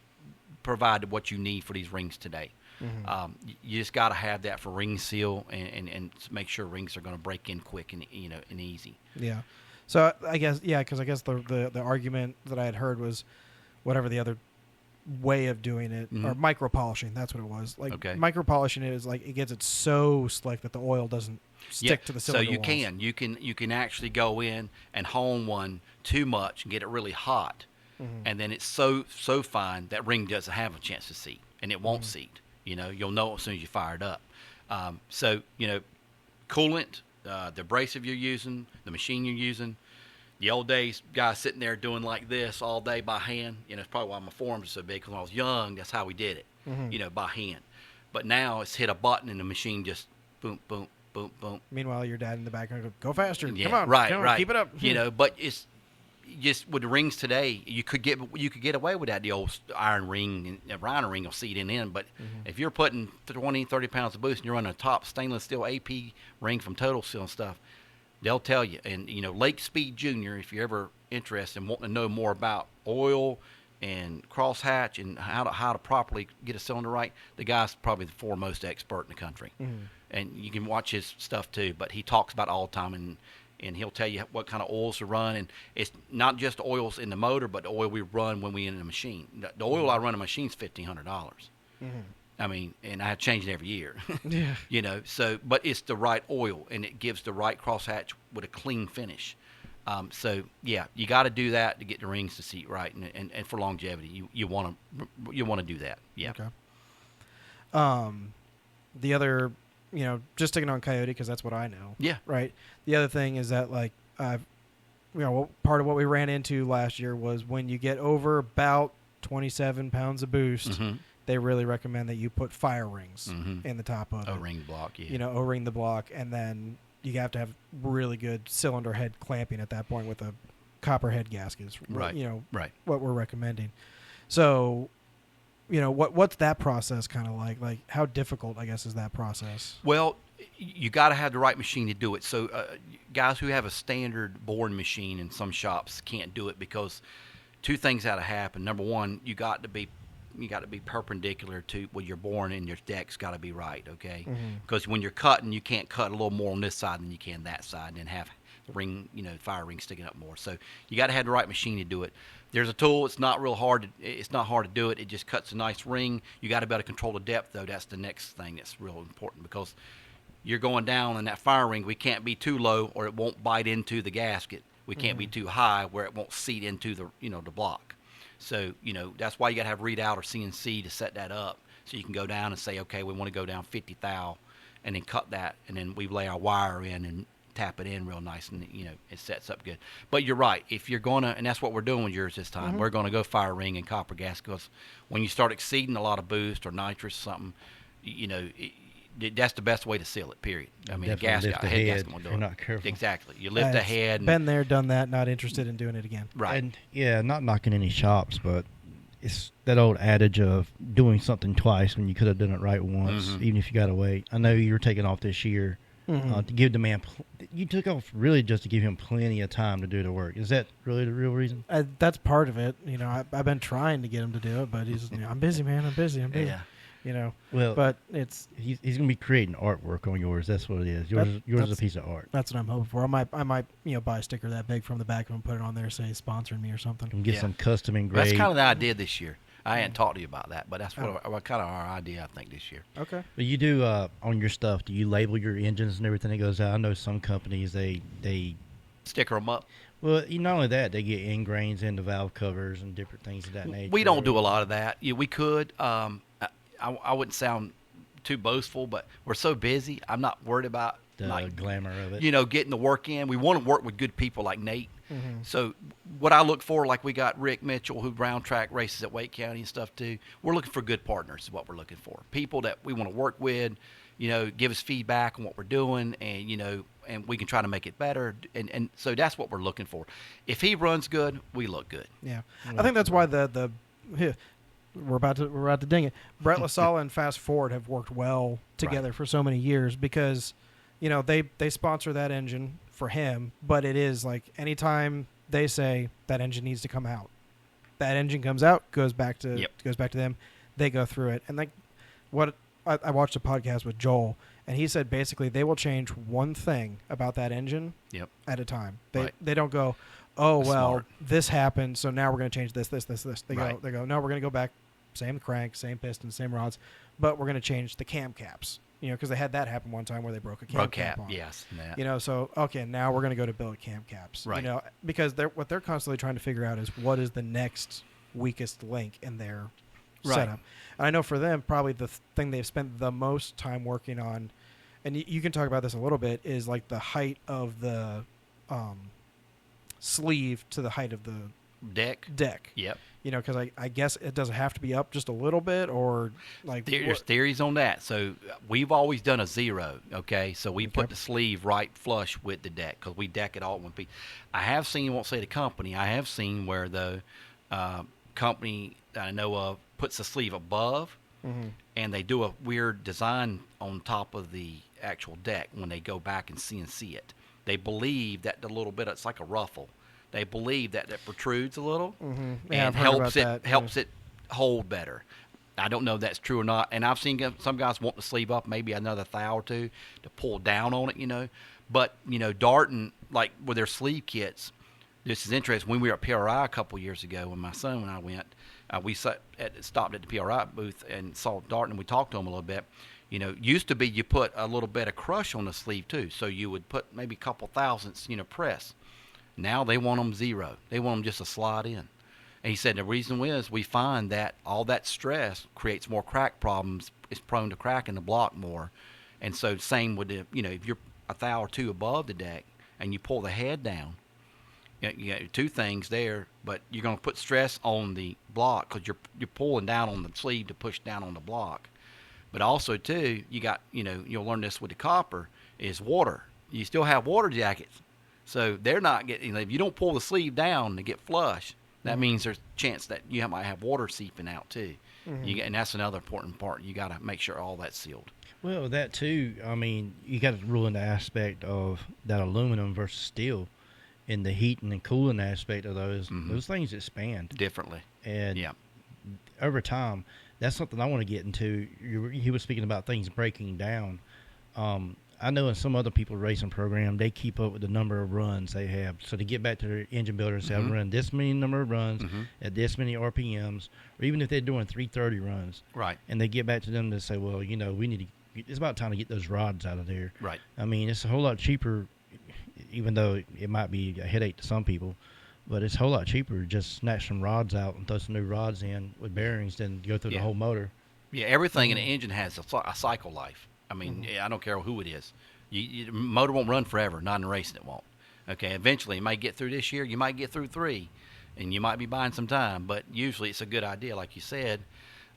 provide what you need for these rings today. Mm-hmm. You just got to have that for ring seal and make sure rings are going to break in quick and and easy. Yeah. So I guess because the argument that I had heard was whatever the other way of doing it, or micro polishing. That's what it was. Like micro polishing is like it gets it so slick that the oil doesn't stick to the cylinder. So you can actually go in and hone one too much and get it really hot, and then it's so fine that ring doesn't have a chance to seat, and it won't seat. You'll know as soon as you fire it up. So coolant, the abrasive you're using, the machine you're using. The old days, guys sitting there doing like this all day by hand. It's probably why my forms are so big, because when I was young, that's how we did it, by hand. But now it's hit a button and the machine just boom, boom, boom, boom. Meanwhile, your dad in the background goes, "Go faster! Yeah, come on, right, keep it up." But it's just with the rings today, you could get away with that. The old iron ring, and iron ring will seat in. But if you're putting 20, 30 pounds of boost and you're running a top stainless steel AP ring from Total Seal and stuff, they'll tell you. And, Lake Speed Jr., if you're ever interested and wanting to know more about oil and crosshatch and how to properly get a cylinder right, the guy's probably the foremost expert in the country. And you can watch his stuff too, but he talks about it all the time, and he'll tell you what kind of oils to run. And it's not just oils in the motor, but the oil we run when we in the machine. The oil I run in the machine is $1,500. I mean, and I have changed it every year. Yeah. But it's the right oil, and it gives the right crosshatch with a clean finish. You got to do that to get the rings to seat right, and for longevity, you want to do that. Yeah. Okay. The other, just sticking on Coyote because that's what I know. Yeah. Right. The other thing is that part of what we ran into last year was when you get over about 27 pounds of boost. They really recommend that you put fire rings in the top of it. O-ring block, yeah. O-ring the block, and then you have to have really good cylinder head clamping at that point with a copper head gasket. Right. Right. What we're recommending. So, what's that process kind of like? Like, how difficult, I guess, is that process? Well, you got to have the right machine to do it. So, guys who have a standard boring machine in some shops can't do it because two things got to happen. Number one, you got to be perpendicular to where you're boring, and your deck's got to be right, okay? Because when you're cutting, you can't cut a little more on this side than you can that side, and then have ring, fire ring sticking up more. So you got to have the right machine to do it. There's a tool. It's not real hard. It's not hard to do it. It just cuts a nice ring. You got to be able to control the depth, though. That's the next thing that's real important, because you're going down in that fire ring. We can't be too low, or it won't bite into the gasket. We can't be too high where it won't seat into the the block. So, that's why you got to have readout or CNC to set that up. So you can go down and say, okay, we want to go down 50 thou, and then cut that, and then we lay our wire in and tap it in real nice, and, it sets up good. But you're right. If you're going to, and that's what we're doing with yours this time, we're going to go fire ring and copper gas, because when you start exceeding a lot of boost or nitrous or something, that's the best way to seal it, period. I mean, Definitely a head gasket won't do it. Not careful. Exactly. You lift the head. Been there, done that, not interested in doing it again. Right. And not knocking any shops, but it's that old adage of doing something twice when you could have done it right once, even if you got to wait. I know you were taking off this year to give the man. You took off really just to give him plenty of time to do the work. Is that really the real reason? That's part of it. I've been trying to get him to do it, but he's, I'm busy, man. I'm busy. Yeah. Well, but it's he's going to be creating artwork on yours. That's what it is. Yours is a piece of art. That's what I'm hoping for. I might buy a sticker that big from the back of him, put it on there, say sponsoring me or something. And get some custom engraved. That's kind of the idea this year. I hadn't talked to you about that, but that's what kind of our idea, I think, this year. Okay. But you do on your stuff. Do you label your engines and everything that goes out? I know some companies they sticker them up. Well, not only that, they get ingrains in the valve covers and different things of that nature. We don't do a lot of that. We could. I wouldn't sound too boastful, but we're so busy. I'm not worried about like glamour of it. Getting the work in. We want to work with good people like Nate. Mm-hmm. So what I look for, like we got Rick Mitchell, who round track races at Wake County and stuff too. We're looking for good partners is what we're looking for. People that we want to work with, give us feedback on what we're doing, and and we can try to make it better. And so that's what we're looking for. If he runs good, we look good. Yeah, I think that's why we're about to ding it. Brett LaSala and Fast Forward have worked well together for so many years because, they sponsor that engine for him, but it is like anytime they say that engine needs to come out, that engine comes out, goes back to them. They go through it, and like what I watched a podcast with Joel, and he said basically they will change one thing about that engine at a time. They don't go, oh well, Smart. this happened, so now we're going to change this. They Right. go, no, we're going to go back, same crank, same piston, same rods, but we're going to change the cam caps. Because they had that happen one time where they broke a cam cap on. Yes. That. So okay, now we're going to go to billet cam caps. Right. Because what they're constantly trying to figure out is what is the next weakest link in their setup. And I know for them, probably the thing they've spent the most time working on, and you can talk about this a little bit, is like the height of the sleeve to the height of the Deck. Yep. Because I guess it doesn't have to be up just a little bit, or like There's theories on that. So we've always done a 0. Okay, so we put the sleeve right flush with the deck because we deck it all in one piece. I have seen, won't say the company, I have seen where the company that I know of puts the sleeve above, and they do a weird design on top of the actual deck when they go back and CNC it. They believe that the little bit, it's like a ruffle. They believe that protrudes a little and helps it hold better. I don't know if that's true or not. And I've seen some guys want to sleeve up maybe another thou or two to pull down on it, But, Darton, like with their sleeve kits, this is interesting. When we were at PRI a couple years ago, when my son and I went, we stopped at the PRI booth and saw Darton, and we talked to him a little bit. Used to be you put a little bit of crush on the sleeve too. So you would put maybe a couple thousandths, press. Now they want them 0. They want them just to slide in. And he said the reason is we find that all that stress creates more crack problems. It's prone to cracking the block more. And so same with the, if you're a thou or two above the deck and you pull the head down, you got two things there, but you're going to put stress on the block because you're pulling down on the sleeve to push down on the block. But also too, you got, you'll learn this with the copper, is water. You still have water jackets. So they're not getting, if you don't pull the sleeve down to get flush, that means there's a chance that you might have water seeping out too. And that's another important part. You got to make sure all that's sealed. Well, that too, you got to rule in the aspect of that aluminum versus steel and the heating and cooling aspect of those. Those things expand Differently. And over time, that's something I want to get into. He was speaking about things breaking down. I know in some other people's racing program, they keep up with the number of runs they have. So to get back to their engine builder and say, I've run this many number of runs at this many RPMs, or even if they're doing 330 runs. Right. And they get back to them to say, well, we need to, it's about time to get those rods out of there. Right. It's a whole lot cheaper, even though it might be a headache to some people, but it's a whole lot cheaper to just snatch some rods out and throw some new rods in with bearings than go through the whole motor. Yeah, everything in the engine has a cycle life. I don't care who it is. The motor won't run forever. Not in racing, it won't. Okay, eventually you might get through this year. You might get through 3, and you might be buying some time. But usually it's a good idea, like you said.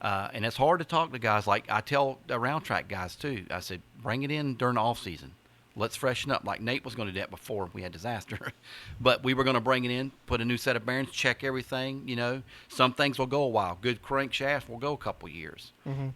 And it's hard to talk to guys. Like I tell the round track guys too. I said, bring it in during the off season. Let's freshen up. Like Nate was going to do that before we had disaster. But we were going to bring it in, put a new set of bearings, check everything. Some things will go a while. Good crankshaft will go a couple years.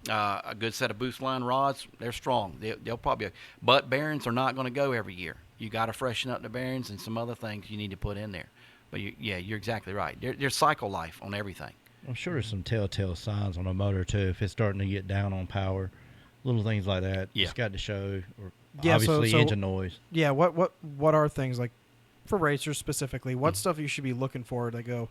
A good set of boost line rods, they're strong. They'll probably. But bearings are not going to go every year. You got to freshen up the bearings and some other things you need to put in there. But you're exactly right. There's cycle life on everything. I'm sure there's some telltale signs on a motor too if it's starting to get down on power, little things like that. It's got to show. Obviously, engine noise. Yeah, what are things like for racers specifically? What stuff you should be looking for to go?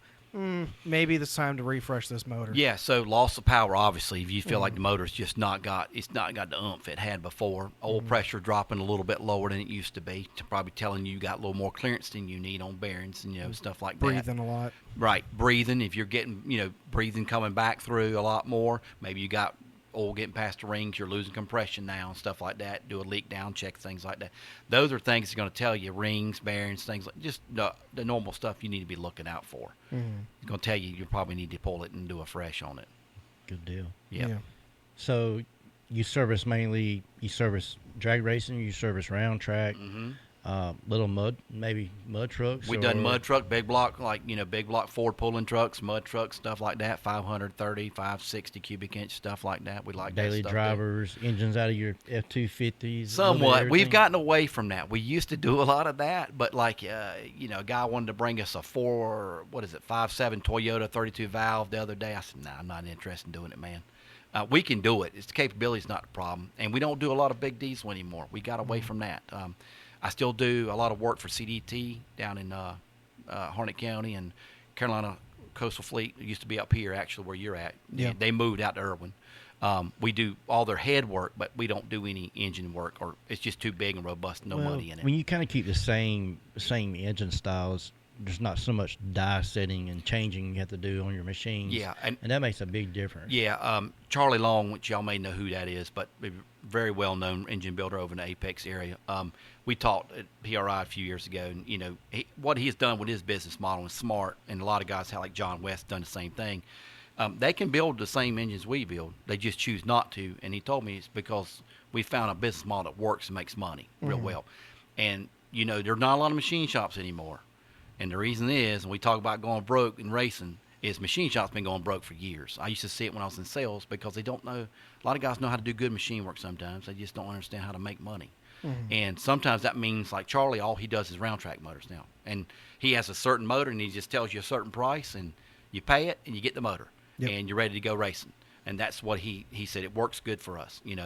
Maybe it's time to refresh this motor. Yeah, so loss of power. Obviously, if you feel like the motor's just not got the oomph it had before. Oil pressure dropping a little bit lower than it used to be. Probably telling you got a little more clearance than you need on bearings and stuff like that. Breathing a lot. Right, breathing. If you're getting breathing coming back through a lot more, maybe you got oil getting past the rings, you're losing compression now, and stuff like that. Do a leak down check, things like that. Those are things that's going to tell you rings, bearings, things like just the normal stuff you need to be looking out for. It's going to tell you probably need to pull it and do a fresh on it. Good deal. Yeah. So you service drag racing, you service round track, little mud trucks. We've done mud truck, big block, big block Ford pulling trucks, mud trucks, stuff like that, 530, 560 cubic inch, stuff like that. We like daily that stuff drivers, engines out of your F-250s. Somewhat. We've gotten away from that. We used to do a lot of that, but a guy wanted to bring us a 5.7 Toyota 32 valve the other day. I said, I'm not interested in doing it, man. We can do it. It's the capability's not the problem, and we don't do a lot of big diesel anymore. We got away from that. I still do a lot of work for CDT down in Harnett County and Carolina Coastal Fleet. It used to be up here, actually, where you're at. Yeah. They moved out to Irwin. We do all their head work, but we don't do any engine work, or it's just too big and robust, no money in it. When you kind of keep the same engine styles, there's not so much die setting and changing you have to do on your machines. Yeah, and that makes a big difference. Yeah, Charlie Long, which y'all may know who that is, but a very well-known engine builder over in the Apex area. We talked at PRI a few years ago, and what he's done with his business model is smart, and a lot of guys like John West done the same thing. They can build the same engines we build. They just choose not to, and he told me it's because we found a business model that works and makes money real well. And, there's not a lot of machine shops anymore. And the reason is, and we talk about going broke in racing, is machine shops been going broke for years. I used to see it when I was in sales because they don't know. A lot of guys know how to do good machine work sometimes. They just don't understand how to make money. And sometimes that means, like Charlie, all he does is round track motors now. And he has a certain motor, and he just tells you a certain price, and you pay it, and you get the motor. Yep. And you're ready to go racing. And that's what he said. It works good for us, and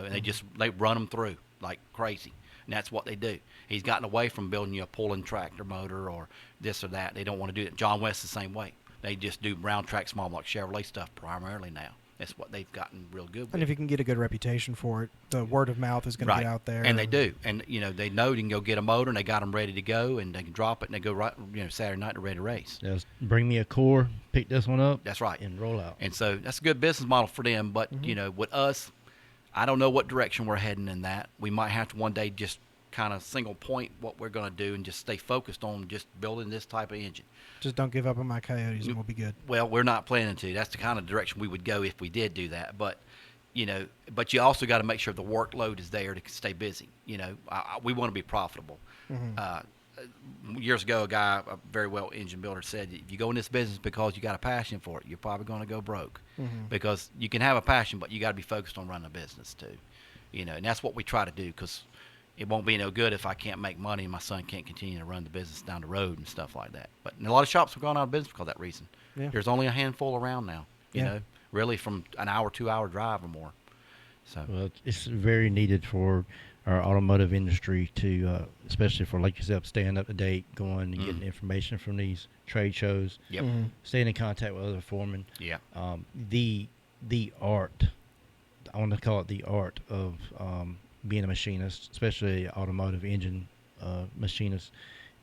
they run them through like crazy. And that's what they do. He's gotten away from building you a pulling tractor motor or this or that. They don't want to do it. John West the same way. They just do round track small block Chevrolet stuff primarily now. That's what they've gotten real good with. And if you can get a good reputation for it, the word of mouth is going to get out there. And they do. And, they know you can go get a motor, and they got them ready to go, and they can drop it, and they go right, Saturday night, they're ready to race. Just bring me a core, pick this one up. That's right. And roll out. And so that's a good business model for them. But, with us, I don't know what direction we're heading in that. We might have to one day just kind of single point what we're going to do and just stay focused on just building this type of engine. Just don't give up on my Coyotes and we'll be good. Well, we're not planning to. That's the kind of direction we would go if we did do that. But, but you also got to make sure the workload is there to stay busy. We want to be profitable. Years ago, a very well engine builder said, if you go in this business because you got a passion for it, you're probably going to go broke. Because you can have a passion, but you got to be focused on running a business too. And that's what we try to do, because it won't be no good if I can't make money and my son can't continue to run the business down the road and stuff like that. But a lot of shops have gone out of business because of that reason. Yeah. There's only a handful around now, really from an hour, 2-hour drive or more. So it's very needed for our automotive industry to, especially for, like yourself, staying up to date, going and getting information from these trade shows, staying in contact with other foremen. Yeah. The art, I want to call it the art of being a machinist, especially automotive engine machinist,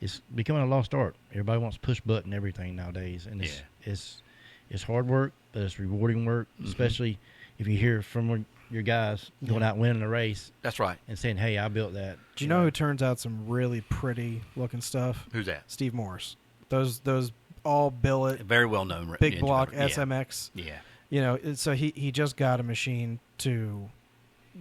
is becoming a lost art. Everybody wants push button everything nowadays, and it's hard work, but it's rewarding work, especially if you hear from your guys going out winning a race. That's right. And saying, "Hey, I built that." Do you know who turns out some really pretty looking stuff? Who's that? Steve Morris. Those all billet, very well known, big block SMX. Yeah. So he just got a machine to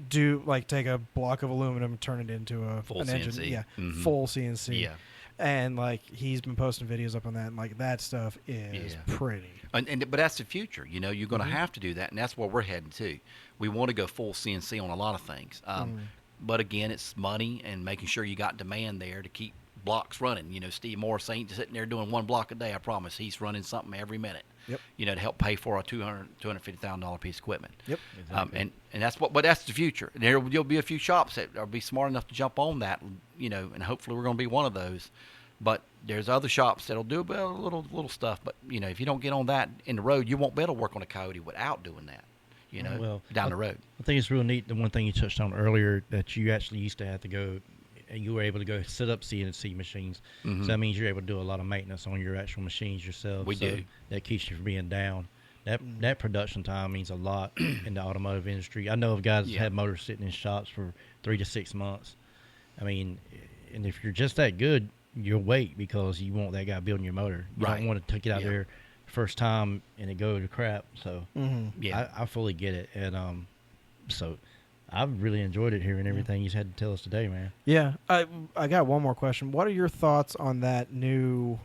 take a block of aluminum and turn it into an CNC. engine. Full CNC. Yeah. And he's been posting videos up on that, and that stuff is pretty. But that's the future. You're going to have to do that, and that's where we're heading to. We want to go full CNC on a lot of things. But again, it's money and making sure you got demand there to keep blocks running. Steve Morris ain't sitting there doing one block a day. I promise. He's running something every minute. Yep. To help pay for a $250,000 piece of equipment. Yep. Exactly. And that's the future. There'll be a few shops that will be smart enough to jump on that, and hopefully we're going to be one of those. But there's other shops that'll do a little stuff. But if you don't get on that in the road, you won't be able to work on a Coyote without doing that. Down the road. I think it's real neat. The one thing you touched on earlier, that you actually used to have to go. You were able to go set up CNC machines. So that means you're able to do a lot of maintenance on your actual machines yourself. We do. That keeps you from being down. That production time means a lot in the automotive industry. I know of guys that Yeah. have motors sitting in shops for 3 to 6 months. I mean, and if you're just that good, you'll wait because you want that guy building your motor. You Right. don't want to take it out Yeah. there first time and it go to crap. So Yeah. I fully get it. And so I've really enjoyed it hearing everything you had to tell us today, man. Yeah, I got one more question. What are your thoughts on that new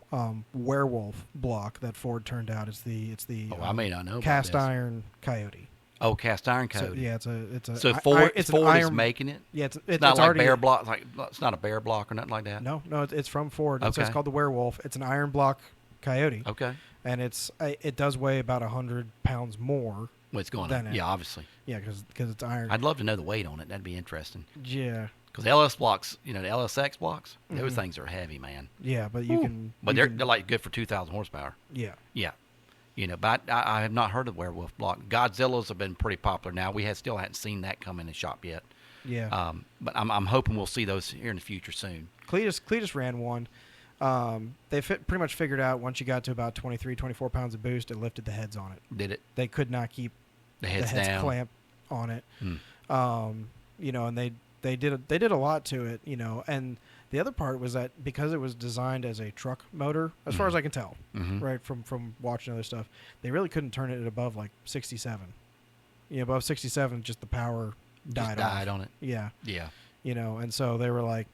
werewolf block that Ford turned out? It's the I may not know about cast this. iron Coyote. Oh, cast iron So, Coyote. yeah, it's a So Ford, it's an Ford is iron, making it. Yeah, it's Not like already bear block. It's not a bear block or nothing like that. No, it's from Ford. So Okay. it's called the Werewolf. It's an iron block Coyote, Okay. and it does weigh about 100 pounds more. Well, it's going Then up. it- Yeah, obviously. Yeah, because it's iron. I'd love to know the weight on it. That'd be interesting. Yeah, Because LS blocks, the LSX blocks, those Mhm. things are heavy, man. yeah, but you can. But you they're like good for 2,000 horsepower. yeah. Yeah. But I have not heard of werewolf block. Godzillas have been pretty popular now. We still hadn't seen that come in the shop yet. Yeah. But I'm hoping we'll see those here in the future soon. Cletus ran one. They pretty much figured out once you got to about 23, 24 pounds of boost, it lifted the heads on it. Did it? They could not keep The heads the heads down. clamped on it. Hmm. And they did a lot to it, and the other part was that because it was designed as a truck motor, as far as I can tell, Mhm. right, from watching other stuff, they really couldn't turn it above like 67. Above 67, just the power Just died on it. Yeah. Yeah. And so they're like,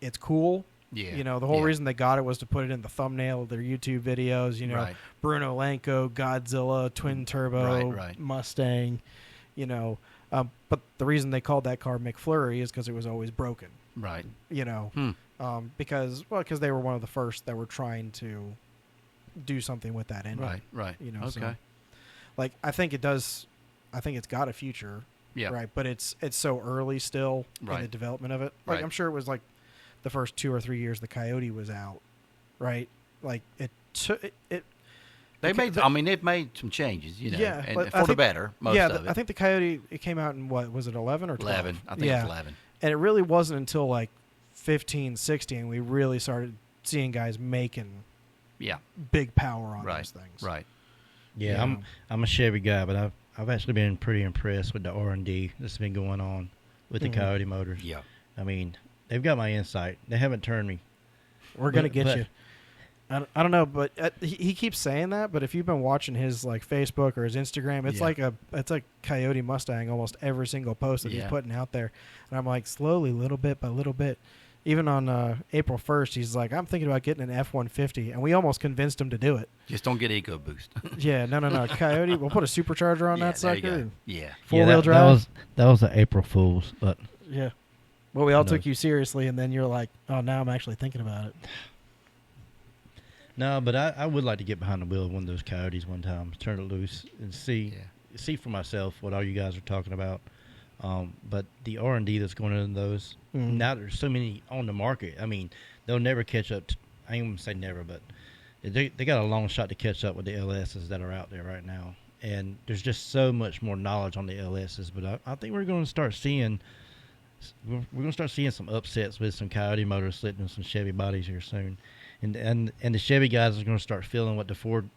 it's cool. Yeah. The whole Yeah. reason they got it was to put it in the thumbnail of their YouTube videos, Right. Bruno Lanco, Godzilla, twin turbo, Right. Mustang, but the reason they called that car McFlurry is because it was always broken, Right. because they were one of the first that were trying to do something with that engine. Right. Right. So, Okay. I think it does. I think it's got a future. Yeah. Right. But it's so early still in the Right. development of it. Right. I'm sure it was like the first 2 or 3 years the Coyote was out. Right. Like it took it. They've because made some changes, Yeah, and but for I the think- better, most yeah, of it. I think the Coyote, it came out in what was it, 11 or 12? 11. I think yeah. it's 11. And it really wasn't until like 15, 16 we really started seeing guys making Yeah. big power on Right. those things. Right. Yeah, Yeah. I'm a Chevy guy, but I've actually been pretty impressed with the R&D that's been going on with the Mhm. Coyote motors. Yeah. I mean, they've got my insight. They haven't turned me. We're gonna But- get but- you. I don't know, but he keeps saying that. But if you've been watching his like Facebook or his Instagram, it's Yeah. it's like Coyote Mustang almost every single post that he's Yeah. putting out there. And I'm like, slowly, little bit by little bit. Even on April 1st, he's like, I'm thinking about getting an F-150, and we almost convinced him to do it. Just don't get Eco Boost. Yeah, no, Coyote. We'll put a supercharger on Yeah, that there you sucker. go. and Yeah. Four-wheel that, drive. That was the April Fool's, but Yeah. Well, we all No. took you seriously, and then you're like, oh, now I'm actually thinking about it. no. But I would like to get behind the wheel of one of those Coyotes one time, turn it loose, and see for myself what all you guys are talking about. But the R&D that's going into those, Mhm. now there's so many on the market. I mean, they'll never catch up. I ain't going to say never, but they got a long shot to catch up with the LSs that are out there right now. And there's just so much more knowledge on the LSs. But I think we're going to start seeing some upsets with some Coyote motors sitting in some Chevy bodies here soon. And the Chevy guys are going to start feeling what the Ford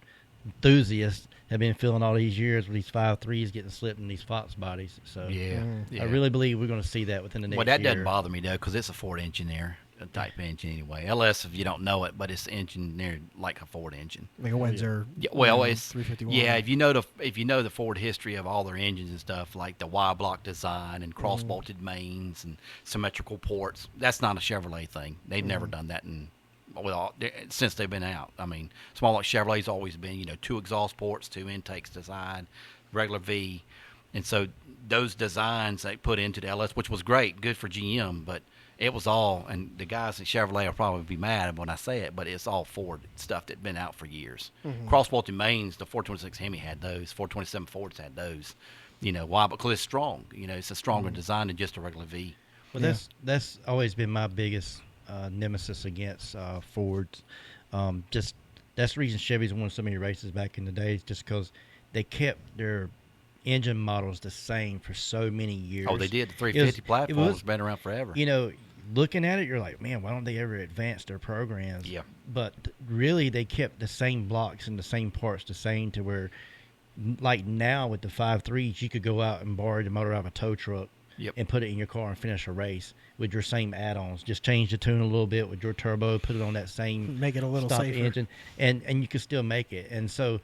enthusiasts have been feeling all these years with these 5.3s getting slipped in these Fox bodies. So Yeah. Mm. Yeah. I really believe we're going to see that within the next Well, that year. doesn't bother me though, because it's a Ford engineer type engine anyway. LS, if you don't know it, but it's engineered like a Ford engine. Like a Windsor. Yeah, well, it's 351. yeah. If you know the Ford history of all their engines and stuff, like the Y block design and cross bolted mains and symmetrical ports, that's not a Chevrolet thing. They've never done that since they've been out. I mean, small block Chevrolet's always been 2 exhaust ports, 2 intakes design, regular V, and so those designs they put into the LS, which was great, good for GM, but it was all, and the guys at Chevrolet will probably be mad when I say it, but it's all Ford stuff that's been out for years. Cross-bolted mains, the 426 Hemi had those. 427 Fords had those. Why? Because it's strong. It's a stronger design than just a regular V. Well, that's always been my biggest nemesis against Fords. Just that's the reason Chevy's won so many races back in the days, just because they kept their engine models the same for so many years. Oh, they did. The 350 platform has been around forever. Looking at it, you're like, man, why don't they ever advance their programs? Yeah. But really, they kept the same blocks and the same parts the same to where like now with the 5.3s, you could go out and borrow the motor out of a tow truck Yep. and put it in your car and finish a race with your same add-ons. Just change the tune a little bit with your turbo, put it on that same Make it a little stock safer. engine, and you can still make it. And so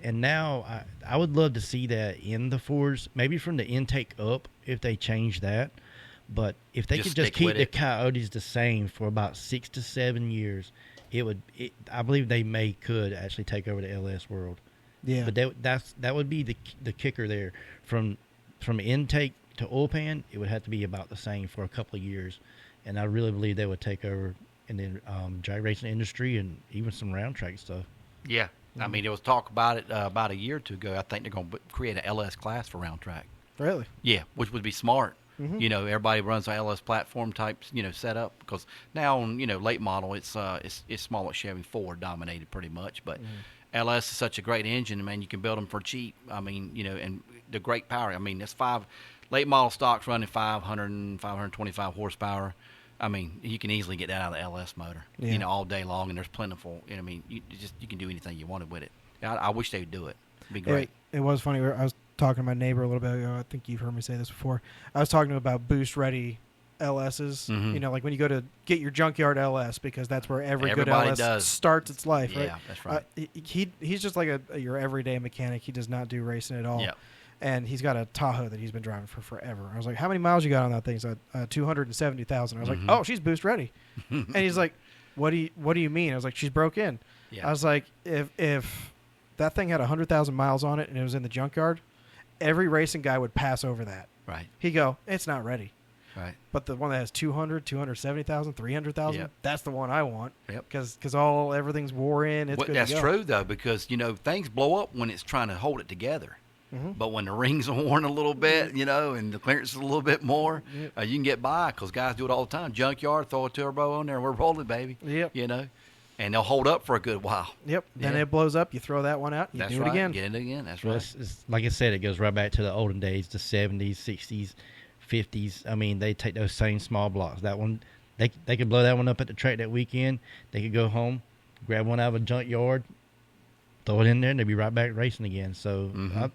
now I would love to see that in the Fords, maybe from the intake up if they change that. But if they could just stick keep with the it. Coyotes the same for about 6 to 7 years, I believe they could actually take over the LS world. Yeah. But that would be the kicker there. From intake to oil pan, it would have to be about the same for a couple of years, and I really believe they would take over in the drag racing industry and even some round track stuff. Yeah. I mean, there was talk about it about a year or two ago. I think they're going to create an LS class for round track. Really? Yeah, which would be smart. Mhm. You know, everybody runs an LS platform type, setup, because now on, late model, it's small at Chevy Ford dominated pretty much, but LS is such a great engine, man, you can build them for cheap. I mean, and the great power. I mean, late model stocks running 500 and 525 horsepower. I mean, you can easily get that out of the LS motor, Yeah. all day long, and there's plentiful. I mean, you can do anything you wanted with it. I wish they would do it. It'd be great. It was funny. I was talking to my neighbor a little bit ago. I think you've heard me say this before. I was talking to him about boost-ready LSs. Mhm. Like when you go to get your junkyard LS, because that's where every good Everybody LS does. starts its life, right? Yeah, that's right. He's just like your everyday mechanic. He does not do racing at all. Yeah. And he's got a Tahoe that he's been driving for forever. I was like, how many miles you got on that thing? He's like, 270,000. I was like, oh, she's boost ready. And he's like, what do you mean? I was like, she's broke in. Yeah. I was like, if that thing had 100,000 miles on it and it was in the junkyard, every racing guy would pass over that. Right. He'd go, it's not ready. Right. But the one that has 200, 270,000, 300,000, Yep. that's the one I want. Yep. Because everything's wore in. It's good That's to go. true though, because things blow up when it's trying to hold it together. Mhm. But when the rings are worn a little bit, and the clearance is a little bit more, Yep. you can get by, because guys do it all the time. Junkyard, throw a turbo on there, we're rolling, baby. Yep. And they'll hold up for a good while. Yep. Then Yeah. it blows up. You throw that one out. You That's do right. it again. Get it again. That's Well, right. it's like I said, it goes right back to the olden days, the 70s, 60s, 50s. I mean, they take those same small blocks. That one, they could blow that one up at the track that weekend. They could go home, grab one out of a junkyard, throw it in there, and they'd be right back racing again. So,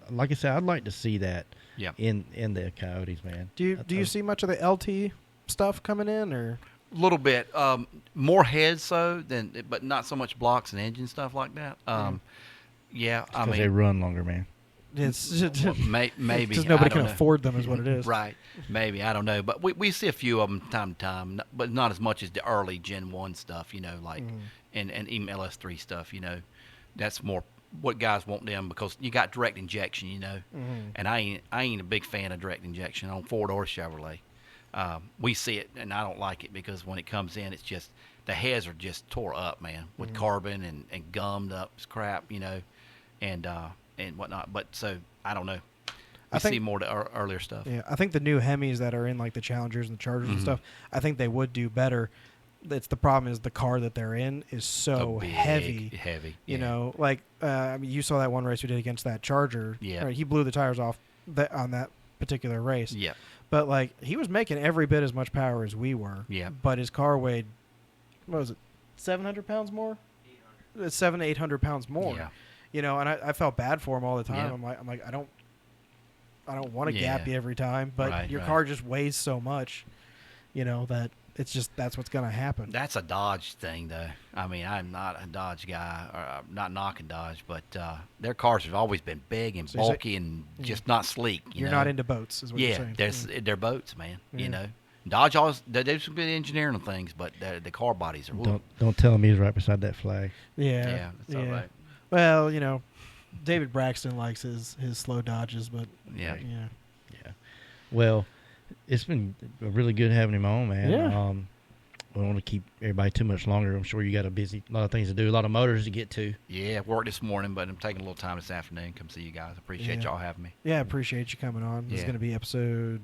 like I said, I'd like to see that Yeah. in the Coyotes, man. Do you see much of the LT stuff coming in, or? A little bit. More heads, but not so much blocks and engine stuff like that. Yeah, I Because they mean, run longer, man. It's maybe. because I nobody don't can know. afford them, is what it is. Right. Maybe. I don't know. But we see a few of them time to time, but not as much as the early Gen 1 stuff, like, and even LS3 stuff, That's more what guys want them, because you got direct injection, And I ain't a big fan of direct injection on Ford or Chevrolet. We see it, and I don't like it, because when it comes in, it's just, the heads are just tore up, man, with carbon and gummed up crap, and whatnot. But so I don't know. I I think- see more to earlier stuff. Yeah, I think the new Hemis that are in like the Challengers and the Chargers and stuff, I think they would do better. It's the problem is the car that they're in is so Big, heavy. heavy. You yeah. know, like I mean, you saw that one race we did against that Charger. Yeah. Right, he blew the tires off on that particular race. Yeah. But like he was making every bit as much power as we were. Yeah. But his car weighed, what was it, 700 pounds more? 700 to 800 pounds more. Yeah. And I felt bad for him all the time. Yeah. I'm like I don't want to Yeah. gap you every time, but Right, your right. car just weighs so much, that it's just that's what's gonna happen. That's a Dodge thing, though. I mean, I'm not a Dodge guy, or I'm not knocking Dodge, but their cars have always been big and So you're bulky and just not sleek. You're know? not into boats, is what you're Yeah, saying. they're boats, man. Yeah. Dodge always they do some good engineering on things, but the car bodies are Don't tell him he's right beside that flag. Yeah, that's all right. Well, David Braxton likes his slow Dodges, but Yeah. yeah. Well, it's been really good having him on, man. Yeah. We don't want to keep everybody too much longer. I'm sure you got a lot of things to do, a lot of motors to get to. Yeah, worked this morning, but I'm taking a little time this afternoon. Come see you guys. Appreciate Yeah. y'all having me. Yeah, appreciate you coming on. This is Yeah. going to be episode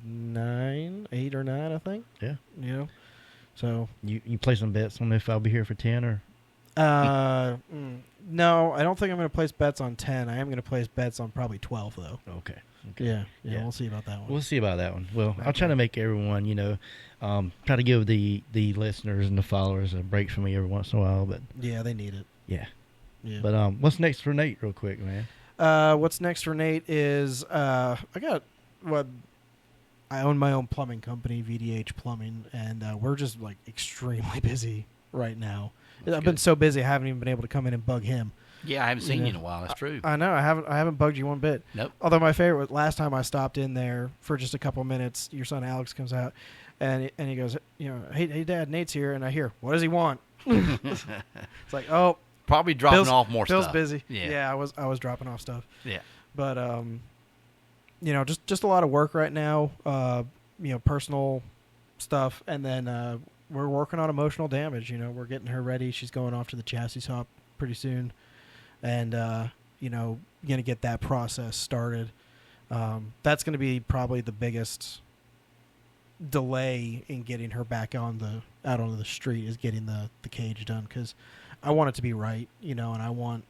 8 or 9, I think. Yeah. So, You play some bets on if I'll be here for 10 or? no, I don't think I'm going to place bets on 10. I am going to place bets on probably 12, though. Okay. Yeah, Yeah. we'll see about that one. We'll see about that one. Well, I'll try Okay. to make everyone, try to give the listeners and the followers a break from me every once in a while. But Yeah, they need it. yeah. Yeah. But what's next for Nate, real quick, man? What's next for Nate is I own my own plumbing company, VDH Plumbing, and we're just like extremely busy right now. I've been so busy I haven't even been able to come in and bug him. Yeah, I haven't seen you in a while. That's true. I know. I haven't bugged you one bit. Nope. Although my favorite was last time I stopped in there for just a couple minutes. Your son Alex comes out, and he goes, hey Dad, Nate's here, and I hear, what does he want? It's like, oh, probably dropping off more Bill's stuff. Busy. Yeah. I was dropping off stuff. Yeah. But just a lot of work right now. Personal stuff, and then we're working on emotional damage. We're getting her ready. She's going off to the chassis shop pretty soon. And, going to get that process started. That's going to be probably the biggest delay in getting her back out onto the street is getting the cage done, because I want it to be right, and I want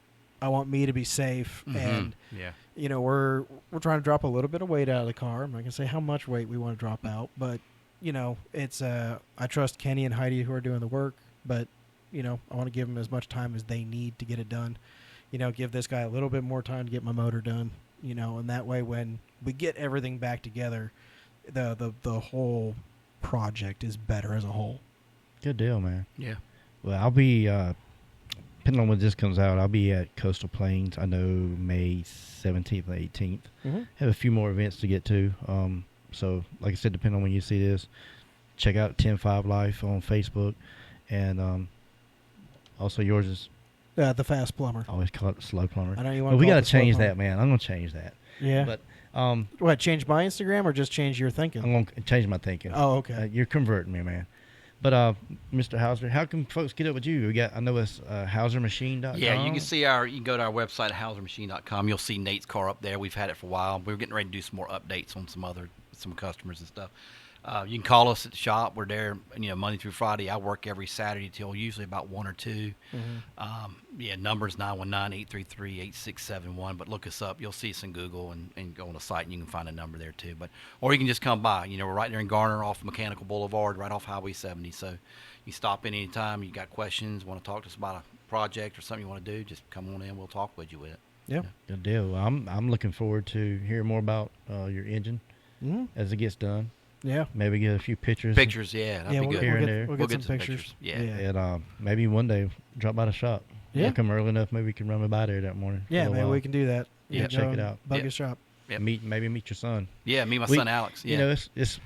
me to be safe. Mm-hmm. And, yeah. We're trying to drop a little bit of weight out of the car. I'm not going to say how much weight we want to drop out, but, it's I trust Kenny and Heidi who are doing the work, but, I want to give them as much time as they need to get it done. Give this guy a little bit more time to get my motor done, and that way when we get everything back together, the whole project is better as a whole. Good deal, man. Yeah. Well, I'll be, depending on when this comes out, I'll be at Coastal Plains, I know, May 17th and 18th. Mm-hmm. Have a few more events to get to. So, like I said, depending on when you see this, check out 10-5 Life on Facebook. And also yours is... the Fast Plumber. I always call it Slow Plumber. I know you want. We got to change that, man. I'm gonna change that. Yeah. But what? Change my Instagram or just change your thinking? I'm gonna change my thinking. Oh, okay. You're converting me, man. But Mr. Hauser, how can folks get up with you? I know it's hausermachine.com. Yeah, you can go to our website, hausermachine.com. You'll see Nate's car up there. We've had it for a while. We're getting ready to do some more updates on some customers and stuff. You can call us at the shop. We're there, Monday through Friday. I work every Saturday till usually about 1 or 2. Mm-hmm. Number's 919-833-8671. But look us up. You'll see us in Google and go on the site, and you can find a number there too. Or you can just come by. We're right there in Garner off Mechanical Boulevard, right off Highway 70. So you stop in anytime. You got questions, want to talk to us about a project or something you want to do, just come on in. We'll talk with you with it. Yeah. Good deal. I'm looking forward to hearing more about your engine as it gets done. Yeah. Maybe get a few pictures. Yeah, that'd be good. Here and there. We'll get some pictures. Yeah. And maybe one day drop by the shop. Yeah. I'll come early enough. Maybe we can run by there that morning. Yeah, maybe we can do that. Yeah, check it out. Bug a shop. Yep. Meet your son. Yeah, meet my son Alex. Yeah.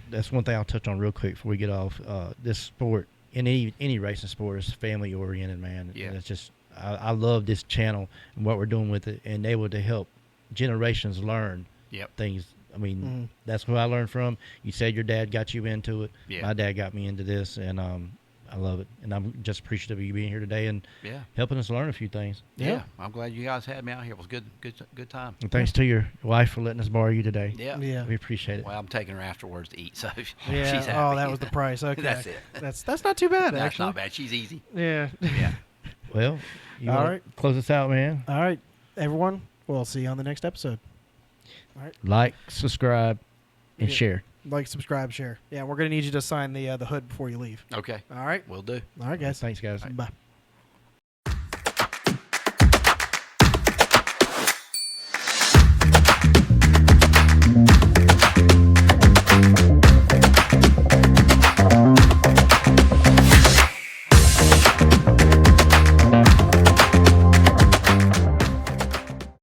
That's one thing I'll touch on real quick before we get off. This sport, in any racing sport, is family oriented, man. Yeah. And it's just I love this channel and what we're doing with it, and able to help generations learn things. I mean, that's who I learned from. You said your dad got you into it. Yeah. My dad got me into this, and I love it. And I'm just appreciative of you being here today and helping us learn a few things. Yeah. I'm glad you guys had me out here. It was good time. And thanks to your wife for letting us borrow you today. Yeah. We appreciate it. Well, I'm taking her afterwards to eat, so she's happy. Oh, that was the price. Okay. That's it. That's not too bad, That's actually. not bad. She's easy. Yeah. Yeah. Well, all right. Close us out, man. All right, everyone. We'll see you on the next episode. All right. Like, subscribe, and share. Like, subscribe, share. Yeah, we're going to need you to sign the hood before you leave. Okay. All right. Will do. All right, guys. Thanks, guys. Bye.